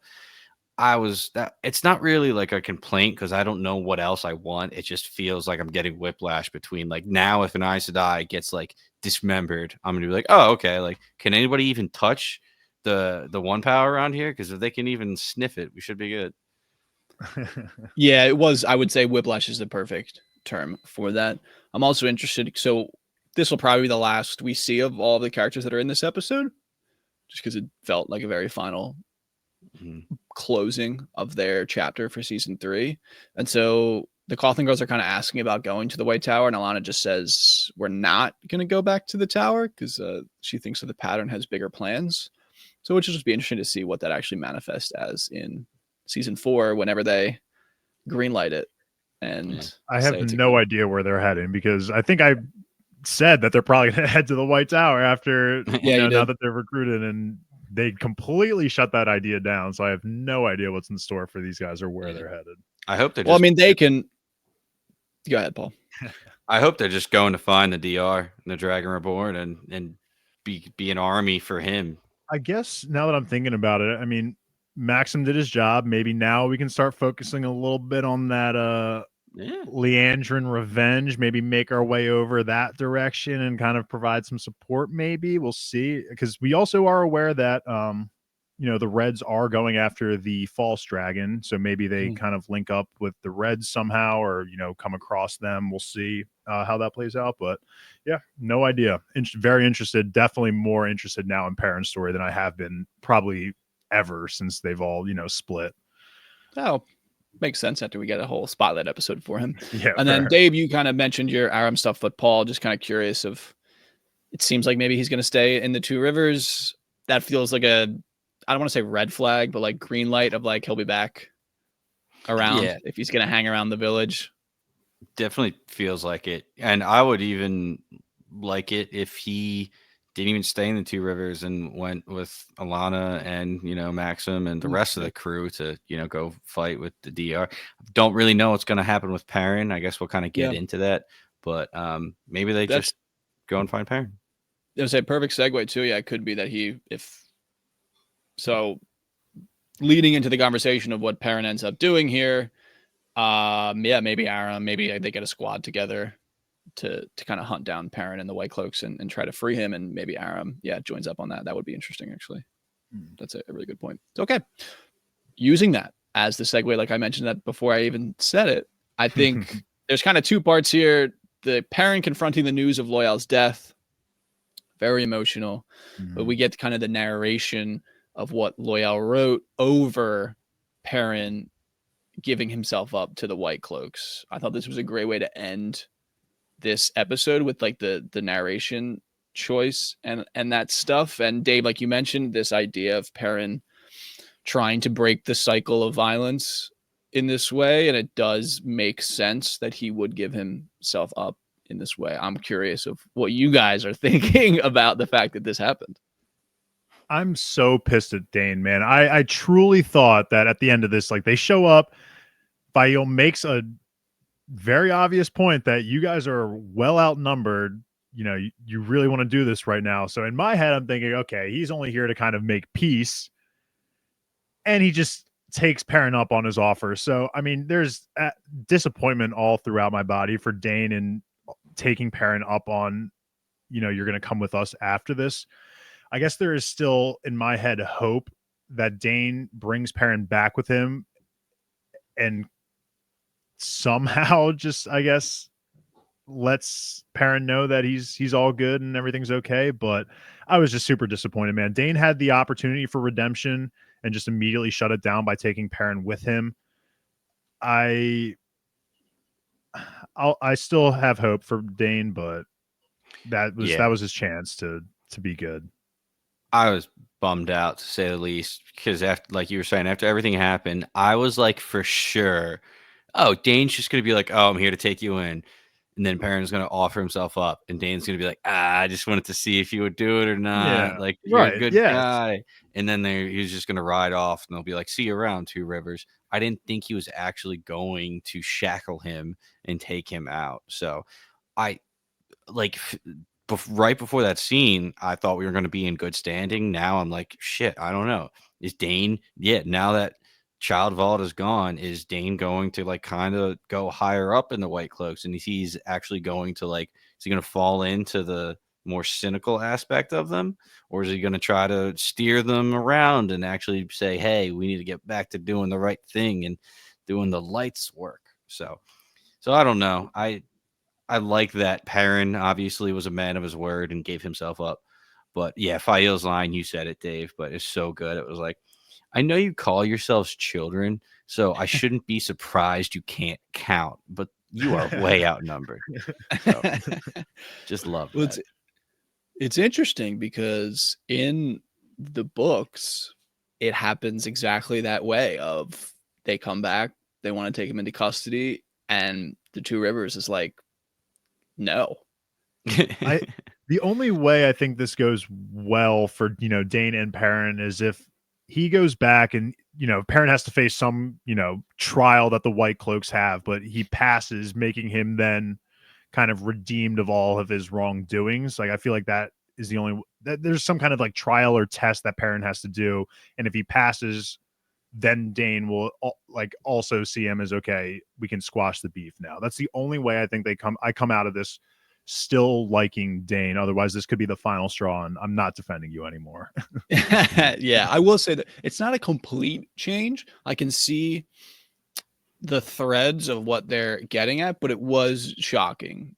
it's not really like a complaint because I don't know what else I want. It just feels like I'm getting whiplash between like now if an Aes Sedai gets like dismembered, I'm gonna be like, oh, okay, like can anybody even touch the one power around here? Because if they can even sniff it, we should be good. Yeah, it was. I would say whiplash is the perfect term for that. I'm also interested. So this will probably be the last we see of all of the characters that are in this episode, just because it felt like a very final closing of their chapter for season 3. And so the Cawthon girls are kind of asking about going to the White Tower, and Alana just says we're not going to go back to the tower because she thinks that the pattern has bigger plans. So it should just be interesting to see what that actually manifests as in season 4 whenever they greenlight it. And I have no idea where they're heading, because I think I said that they're probably going to head to the White Tower after now that they're recruited, and they completely shut that idea down. So I have no idea what's in store for these guys or where they're headed. I hope they're well, I mean, they can go ahead, Paul. I hope they're just going to find the DR and the Dragon Reborn and be an army for him. I guess now that I'm thinking about it, I mean, Maksim did his job. Maybe now we can start focusing a little bit on that Leandrin revenge, maybe make our way over that direction and kind of provide some support. Maybe we'll see, because we also are aware that the Reds are going after the false dragon, so maybe they kind of link up with the Reds somehow, or come across them. We'll see how that plays out, but yeah, no idea. Very interested, definitely more interested now in Perrin's story than I have been probably ever since they've all split. Oh, makes sense after we get a whole spotlight episode for him. Yeah. And then Dave, you kind of mentioned your Aram stuff, but Paul, just kind of curious of, it seems like maybe he's going to stay in the Two Rivers. That feels like I don't want to say red flag, but like green light of like he'll be back around if he's going to hang around the village. Definitely feels like it. And I would even like it if he didn't even stay in the Two Rivers and went with Alana and Maxim and the rest of the crew to go fight with the DR. Don't really know what's going to happen with Perrin. I guess we'll kind of get Yeah, into that, but maybe they that's just go and find Perrin. it was a perfect segue too. Yeah, it could be that if so. Leading into the conversation of what Perrin ends up doing here, yeah, maybe Aram, maybe they get a squad together to kind of hunt down Perrin and the White Cloaks and try to free him, and maybe Aram, yeah, joins up on that. That would be interesting, actually. That's a really good point. Okay, using that as the segue, like I mentioned that before I even said it, I think there's kind of two parts here. The Perrin confronting the news of Loial's death, very emotional, but we get kind of the narration of what Loial wrote over Perrin giving himself up to the White Cloaks. I thought this was a great way to end this episode with like the narration choice and that stuff. And Dave, like you mentioned, this idea of Perrin trying to break the cycle of violence in this way, and it does make sense that he would give himself up in this way. I'm curious of what you guys are thinking about the fact that this happened. I'm so pissed at Dane, man. I truly thought that at the end of this, like they show up, Faile makes a very obvious point that you guys are well outnumbered. You really want to do this right now. So in my head, I'm thinking, okay, he's only here to kind of make peace. And he just takes Perrin up on his offer. So, I mean, there's disappointment all throughout my body for Dane and taking Perrin up on, you're going to come with us after this. I guess there is still in my head hope that Dane brings Perrin back with him and somehow just, I guess, lets Perrin know that he's all good and everything's okay. But I was just super disappointed, man. Dane had the opportunity for redemption and just immediately shut it down by taking Perrin with him. I still have hope for Dane, but that was his chance to be good. I was bummed out, to say the least, because after, like you were saying, after everything happened, I was like, for sure, oh, Dane's just gonna be like, oh, I'm here to take you in, and then Perrin's gonna offer himself up, and Dane's gonna be like, I just wanted to see if you would do it or not. Yeah, Like, you're a right. good Yes. guy. And then he's just gonna ride off, and they'll be like, see you around, Two Rivers. I didn't think he was actually going to shackle him and take him out. So, I like right before that scene, I thought we were going to be in good standing. Now I'm like, shit, I don't know. Is Dane, now that Child Vault is gone, is Dane going to like kind of go higher up in the White Cloaks? And he's actually going to like, is he going to fall into the more cynical aspect of them? Or is he going to try to steer them around and actually say, hey, we need to get back to doing the right thing and doing the lights work? So I don't know. I like that Perrin obviously was a man of his word and gave himself up. But yeah, Faile's line, you said it, Dave, but it's so good. It was like, I know you call yourselves children, so I shouldn't be surprised you can't count, but you are way outnumbered. So just love that. It's interesting because in the books, it happens exactly that way of they come back, they want to take him into custody, and the Two Rivers is like, no. The only way I think this goes well for Dane and Perrin is if he goes back and Perrin has to face some trial that the White Cloaks have, but he passes, making him then kind of redeemed of all of his wrongdoings. Like I feel like that is the only that there's some kind of like trial or test that Perrin has to do, and if he passes, then Dane will like also see him as okay, we can squash the beef now. That's the only way I think I come out of this still liking Dane. Otherwise, this could be the final straw, and I'm not defending you anymore. Yeah, I will say that it's not a complete change. I can see the threads of what they're getting at, but it was shocking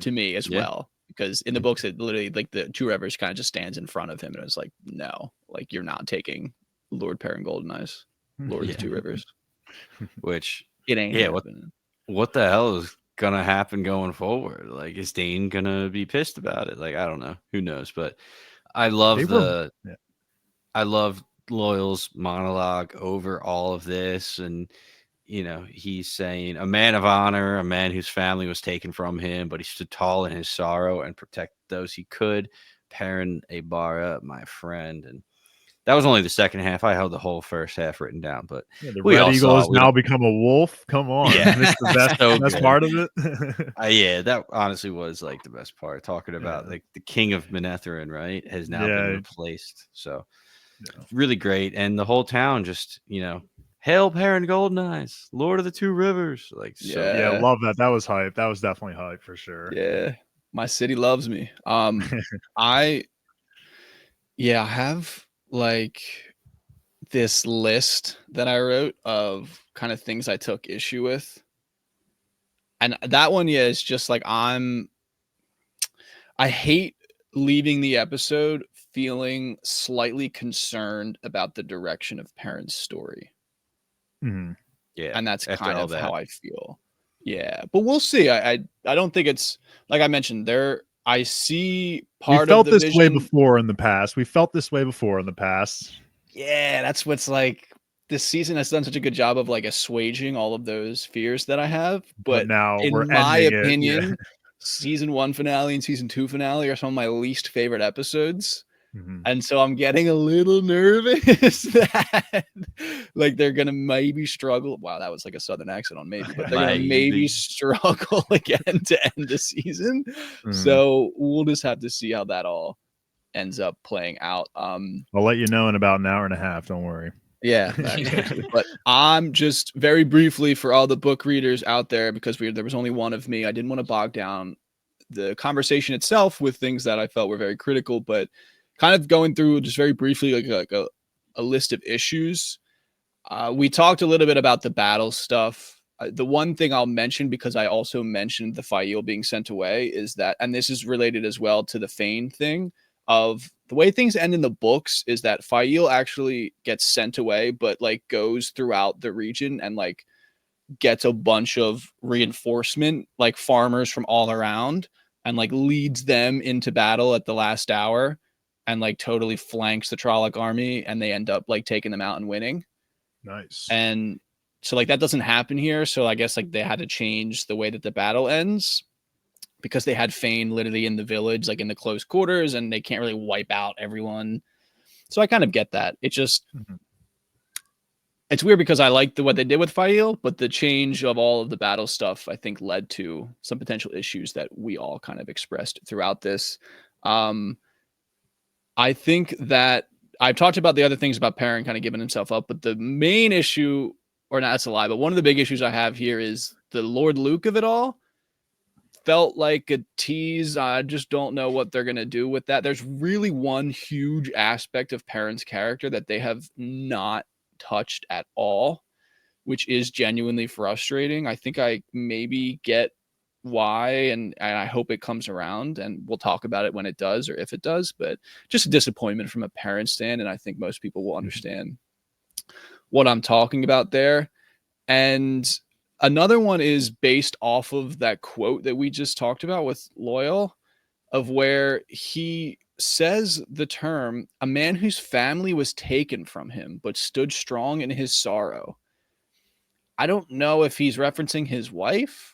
to me as well. Because in the books, it literally like the Two Rivers kind of just stands in front of him and it's like, no, like you're not taking Lord Perrin Goldeneyes, Lord of the Two Rivers. Which it ain't happening. What the hell is gonna happen going forward? Like, is Dane gonna be pissed about it? Like, I don't know. Who knows? But I love I love Loial's monologue over all of this, and he's saying a man of honor, a man whose family was taken from him, but he stood tall in his sorrow and protected those he could. Perrin Abara, my friend. And that was only the second half. I held the whole first half written down, but The we Red all Eagle saw has it. We now don't- become a wolf. Come on. Yeah. Missed the So best good. part of it. Yeah, that honestly was like the best part. Talking about Yeah. like the king of Manetheren, right, has now been Yeah. replaced. So Yeah. really great. And the whole town just, hail Perrin Goldeneyes, Lord of the Two Rivers. Like, so Yeah. Yeah, love that. That was hype. That was definitely hype for sure. Yeah. My city loves me. I have like this list that I wrote of kind of things I took issue with. And that one, is just like I hate leaving the episode feeling slightly concerned about the direction of Perrin's story. Mhm. yeah. And that's after kind all of that. how I feel. Yeah. But we'll see. I don't think it's like I mentioned there. I see We part of felt the this way vision. before in the past. We felt this way before in the past. Yeah, that's what's like this season has done such a good job of like assuaging all of those fears that I have. But But now we're in my ending it. opinion, season 1 finale and season 2 finale are some of my least favorite episodes. Mhm. And so I'm getting a little nervous that like they're gonna maybe struggle. Wow, that was like a southern accent on maybe, but they're gonna maybe Maybe. struggle again to end the season. Mhm. So we'll just have to see how that all ends up playing out. I'll let you know in about an hour and a half. Don't worry. Yeah, exactly. But I'm just very briefly for all the book readers out there, because there was only one of me. I didn't want to bog down the conversation itself with things that I felt were very critical, but kind of going through just very briefly like a list of issues. We talked a little bit about the battle stuff. The one thing I'll mention, because I also mentioned the Faile being sent away, is that, and this is related as well to the Fain thing, of the way things end in the books is that Faile actually gets sent away, but like goes throughout the region and like gets a bunch of reinforcement, like farmers from all around, and like leads them into battle at the last hour and like totally flanks the Trolloc army, and they end up like taking them out and winning. Nice. And so like that doesn't happen here. So I guess like they had to change the way that the battle ends, because they had Fain literally in the village, like in the close quarters, and they can't really wipe out everyone. So I kind of get that. It just Mhm. it's weird because I like what they did with Faile, but the change of all of the battle stuff, I think, led to some potential issues that we all kind of expressed throughout this. I think that I've talked about the other things about Perrin kind of giving himself up, but the main issue, or not, that's a lie, but one of the big issues I have here is the Lord Luke of it all. Felt like a tease. I just don't know what they're going to do with that. There's really one huge aspect of Perrin's character that they have not touched at all, which is genuinely frustrating. I think I maybe get why, and I hope it comes around, and we'll talk about it when it does, or if it does, but just a disappointment from a parent stand, and I think most people will understand what I'm talking about there. And another one is based off of that quote that we just talked about with Loial, of where he says the term, a man whose family was taken from him but stood strong in his sorrow. I don't know if he's referencing his wife,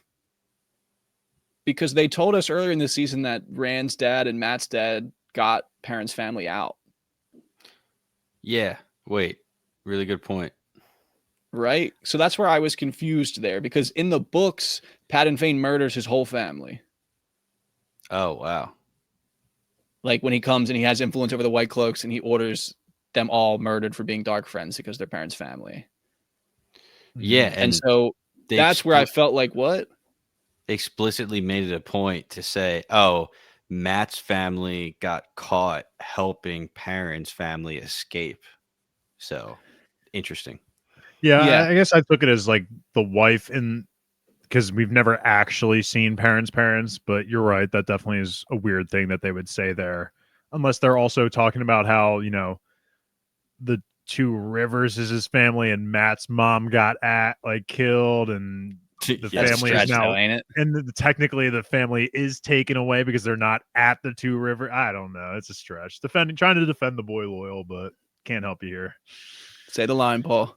because they told us earlier in the season that Rand's dad and Matt's dad got Perrin's family out. Yeah. Wait. Really good point. Right? So that's where I was confused there, because in the books, Padan Fain murders his whole family. Oh, wow. Like when he comes and he has influence over the White Cloaks, and he orders them all murdered for being dark friends because they're parents' family. Yeah. Mhm. And so they that's where I felt like, what? explicitly made it a point to say, oh, Matt's family got caught helping Perrin's family escape. So interesting. Yeah, Yeah. I guess I took it as like the wife, and because we've never actually seen parents, but you're right. That definitely is a weird thing that they would say there, unless they're also talking about how, the Two Rivers is his family and Matt's mom got killed, and the Yeah, That's a family is stretch, now, though, ain't it? and technically the family is taken away because they're not at the Two River. I don't know. It's a stretch. Trying to defend the boy Loial, but can't help you here. Say the line, Paul.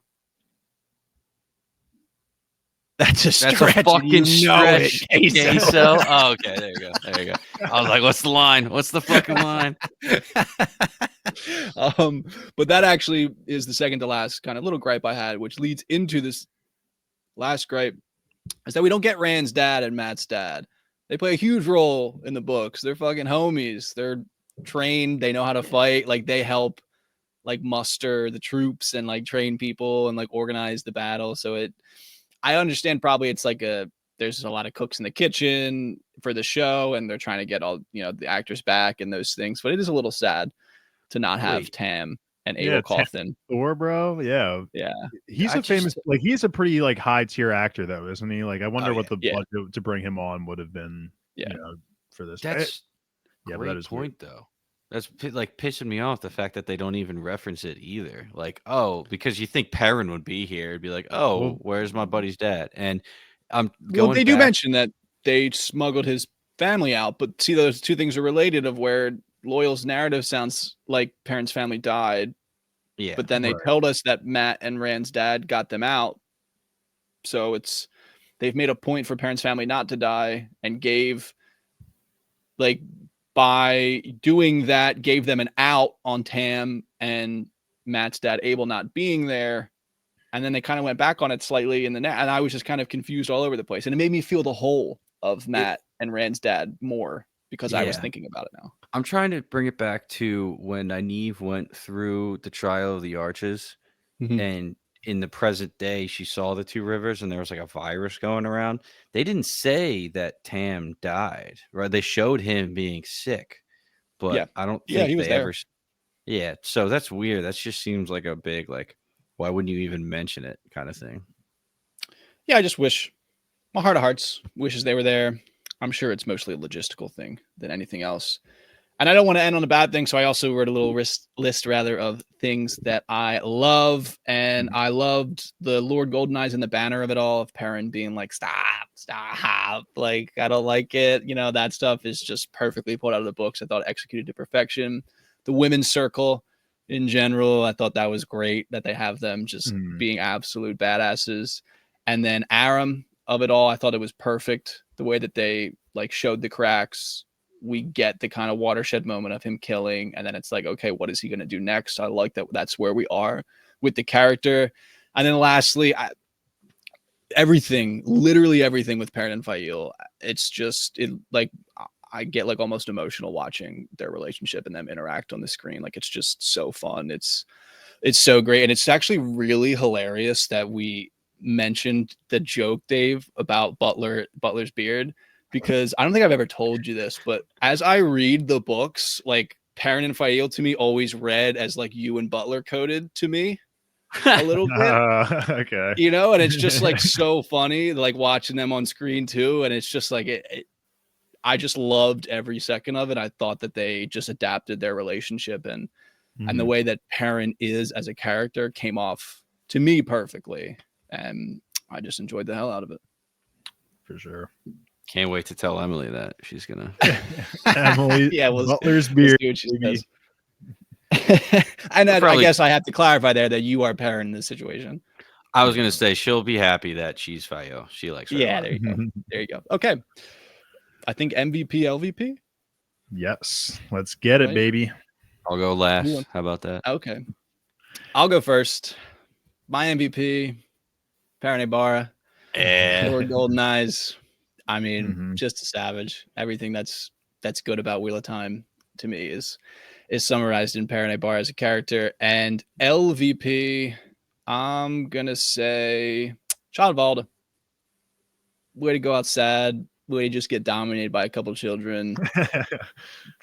That's a That's stretch. a fucking stretch. Queso. Queso. Oh, okay. There you go. There you go. I was like, what's the line? What's the fucking line? But that actually is the second to last kind of little gripe I had, which leads into this last gripe, is that we don't get Rand's dad and Matt's dad. They play a huge role in the books. They're fucking homies. They're trained. They know how to fight. Like they help like muster the troops and like train people and like organize the battle. So I understand probably it's like there's a lot of cooks in the kitchen for the show and they're trying to get all, the actors back and those things, but it is a little sad to not have Tam and Abel Cawthon. Thor, bro. Yeah. He's he's a pretty like high tier actor though, isn't he? Like I wonder what the budget to bring him on would have been, for this. That's great point though. That's like pissing me off, the fact that they don't even reference it either. Like, because you think Perrin would be here. It'd be like, where's my buddy's dad? And they do mention that they smuggled his family out, but see, those two things are related of where Loial's narrative sounds like Perrin's family died. Yeah. But then they told us that Matt and Rand's dad got them out. So they've made a point for Perrin's family not to die and by doing that, gave them an out on Tam and Matt's dad Abel not being there. And then they kind of went back on it slightly and I was just kind of confused all over the place. And it made me feel the whole of Matt and Rand's dad more because I was thinking about it now. I'm trying to bring it back to when Nynaeve went through the Trial of the Arches, and in the present day, she saw the two rivers and there was like a virus going around. They didn't say that Tam died, right? They showed him being sick, but I don't think he was they there. ever. Yeah. So that's weird. That just seems like a big, like, why wouldn't you even mention it kind of thing? Yeah. I just wish my heart of hearts wishes they were there. I'm sure it's mostly a logistical thing than anything else. And I don't want to end on a bad thing, so I also wrote a little list of things that I love. And I loved the Lord Goldeneyes and the banner of it all, of Perrin being like, stop. Like, I don't like it. That stuff is just perfectly pulled out of the books. I thought executed to perfection. The women's circle in general, I thought that was great that they have them just being absolute badasses. And then Aram of it all, I thought it was perfect. The way that they like showed the cracks. We get the kind of watershed moment of him killing, and then it's like, okay, what is he going to do next? I like that. That's where we are with the character. And then lastly, literally everything with Perrin and Faile. It's just I get like almost emotional watching their relationship and them interact on the screen. Like it's just so fun. It's so great, and it's actually really hilarious that we mentioned the joke, Dave, about Butler's beard. Because I don't think I've ever told you this, but as I read the books, like Perrin and Faile to me always read as like you and Butler coded to me a little bit. Okay. And it's just like so funny, like watching them on screen too. And it's just like I just loved every second of it. I thought that they just adapted their relationship and the way that Perrin is as a character came off to me perfectly. And I just enjoyed the hell out of it. For sure. Can't wait to tell Emily that she's gonna. Emily, Butler's beard. We'll see what she says. And I guess I have to clarify there that you are Perrin in this situation. I was gonna say she'll be happy that she's Faile. She likes her. Yeah, there you go. There you go. Okay, I think MVP, LVP. Yes, let's get it, baby. I'll go last. How about that? Okay, I'll go first. My MVP, Perrin Ibarra. Lord Goldeneyes. I mean, just a savage. Everything that's good about Wheel of Time to me is summarized in Perrin Ibarra as a character. And LVP, I'm gonna say Child Valda. Way to go out sad. Way to just get dominated by a couple of children.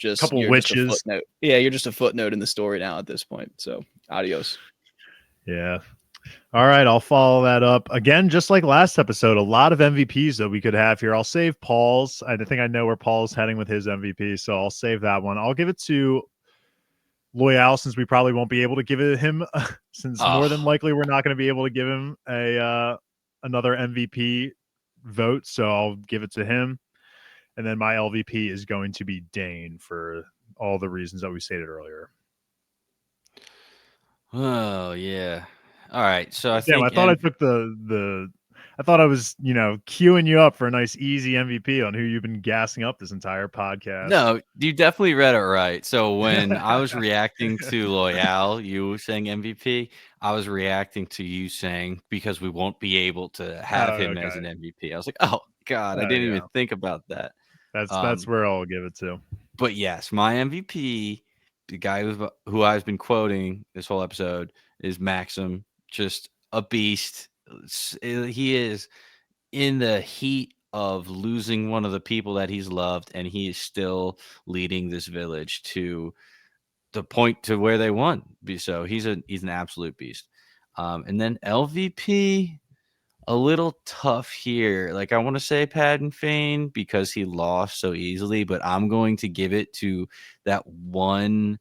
Just a couple witches. You're just a footnote in the story now at this point. So adios. Yeah. All right, I'll follow that up. Again, just like last episode, a lot of MVPs that we could have here. I'll save Paul's. I think I know where Paul's heading with his MVP, so I'll save that one. I'll give it to Loial, since we probably won't be able to give it him, since more than likely we're not going to be able to give him another MVP vote, so I'll give it to him. And then my LVP is going to be Dane for all the reasons that we stated earlier. Oh, yeah. All right, so I thought I took the I thought I was, queuing you up for a nice easy MVP on who you've been gassing up this entire podcast. No, you definitely read it right. So when I was reacting to Loial, you saying MVP, I was reacting to you saying because we won't be able to have him as an MVP. I was like, oh God, I didn't even think about that. That's where I'll give it to. But yes, my MVP, the guy who I've been quoting this whole episode, is Maksim. Just a beast. He is in the heat of losing one of the people that he's loved, and he is still leading this village to the point to where they won. So he's an absolute beast. And then LVP, a little tough here. Like I want to say Padan Fain because he lost so easily, but I'm going to give it to that one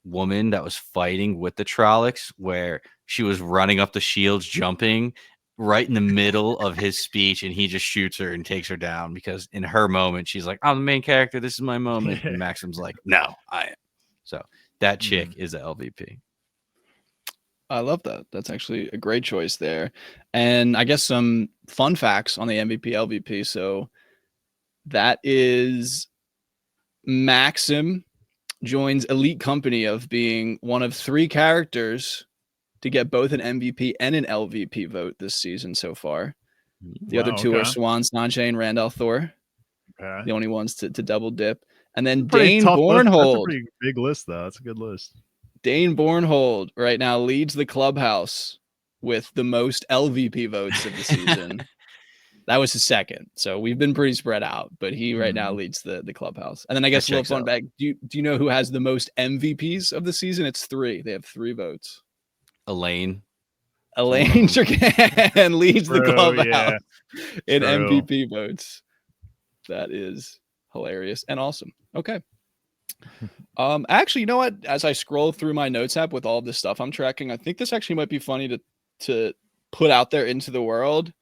woman that was fighting with the Trollocs where she was running up the shields, jumping right in the middle of his speech, and he just shoots her and takes her down because in her moment, she's like, I'm the main character. This is my moment. And Maksim's like, no, I am. So that chick is the LVP. I love that. That's actually a great choice there. And I guess some fun facts on the MVP LVP. So that is Maksim joins elite company of being one of 3 characters to get both an MVP and an LVP vote this season so far. The other 2 are Swan Sanche and Randall Thor. The only ones to double dip. And then Dane Bornhold. That's a pretty big list, though. That's a good list. Dane Bornhold right now leads the clubhouse with the most LVP votes of the season. That was his second. So we've been pretty spread out, but he right now leads the clubhouse. And then I guess a little fun back. Do you know who has the most MVPs of the season? It's 3. They have 3 votes. Elaine Turkan leads the clubhouse in MVP votes. That is hilarious and awesome. Okay. Actually, you know what? As I scroll through my notes app with all this stuff I'm tracking, I think this actually might be funny to put out there into the world.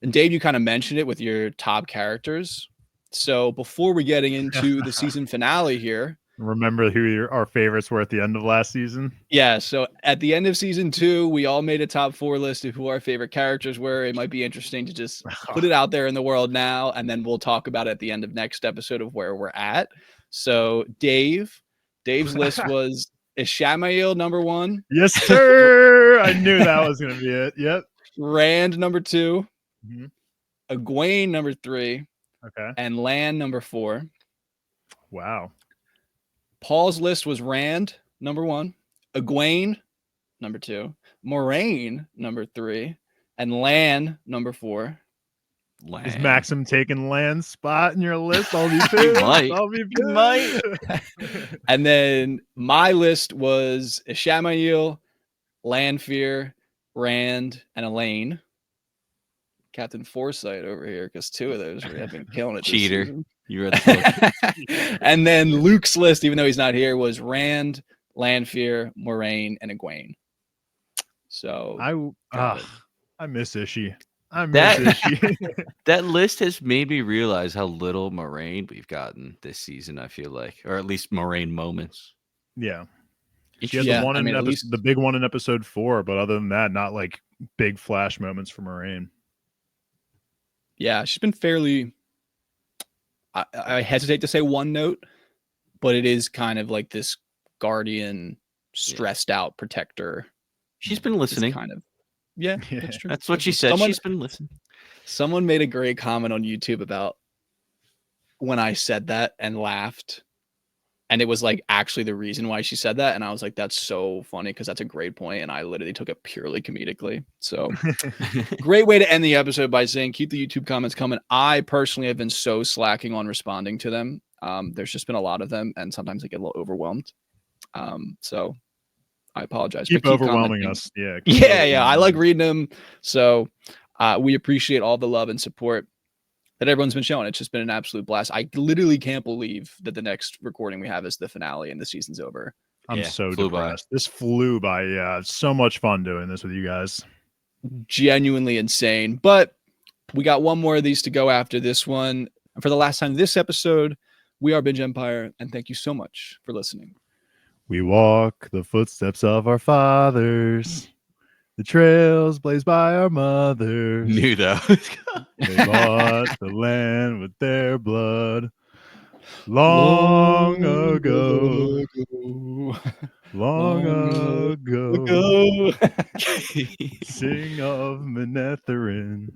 And Dave, you kind of mentioned it with your top characters. So before we getting into the season finale here, remember who our favorites were at the end of last season? Yeah. So at the end of season 2, we all made a top 4 list of who our favorite characters were. It might be interesting to just put it out there in the world now, and then we'll talk about it at the end of next episode of where we're at. So Dave's list was Ishamael number 1. Yes, sir. I knew that was going to be it. Yep. Rand number 2. Egwene number 3. Okay. And Lan number 4. Wow. Paul's list was Rand number 1, Egwene number 2, Moraine number 3, and Lan number 4. Is Maksim taking Lan's spot in your list? I'll be pissed. He might. And then my list was Ishamael, Lanfear, Rand, and Elaine. Captain Foresight over here, because 2 of those have been killing it. Cheater. You read the book. And then Luke's list, even though he's not here, was Rand, Lanfear, Moraine, and Egwene. So I miss Ishii. That list has made me realize how little Moraine we've gotten this season, I feel like. Or at least Moraine moments. Yeah. She had the big one in episode 4, but other than that, not like big flash moments for Moraine. Yeah, she's been fairly, I hesitate to say one note, but it is kind of like this guardian, stressed out protector. She's been listening. Kind of. Yeah, that's true. That's what she said. She's been listening. Someone made a great comment on YouTube about when I said that and laughed. And it was like actually the reason why she said that. And I was like, that's so funny because that's a great point. And I literally took it purely comedically. So great way to end the episode by saying, keep the YouTube comments coming. I personally have been so slacking on responding to them. There's just been a lot of them. And sometimes I get a little overwhelmed. So I apologize. Keep overwhelming us. Yeah. Yeah. I like reading them. So we appreciate all the love and support that everyone's been showing. It's just been an absolute blast. I literally can't believe that the next recording we have is the finale and the season's over. I'm so depressed. This flew by. Yeah, so much fun doing this with you guys. Genuinely insane. But we got one more of these to go after this one. And for the last time this episode, we are Binge Empire, and thank you so much for listening. We walk the footsteps of our fathers. The trails blazed by our mothers. Knew that. They bought the land with their blood. Long ago. Long ago. ago. Sing of Manetherin.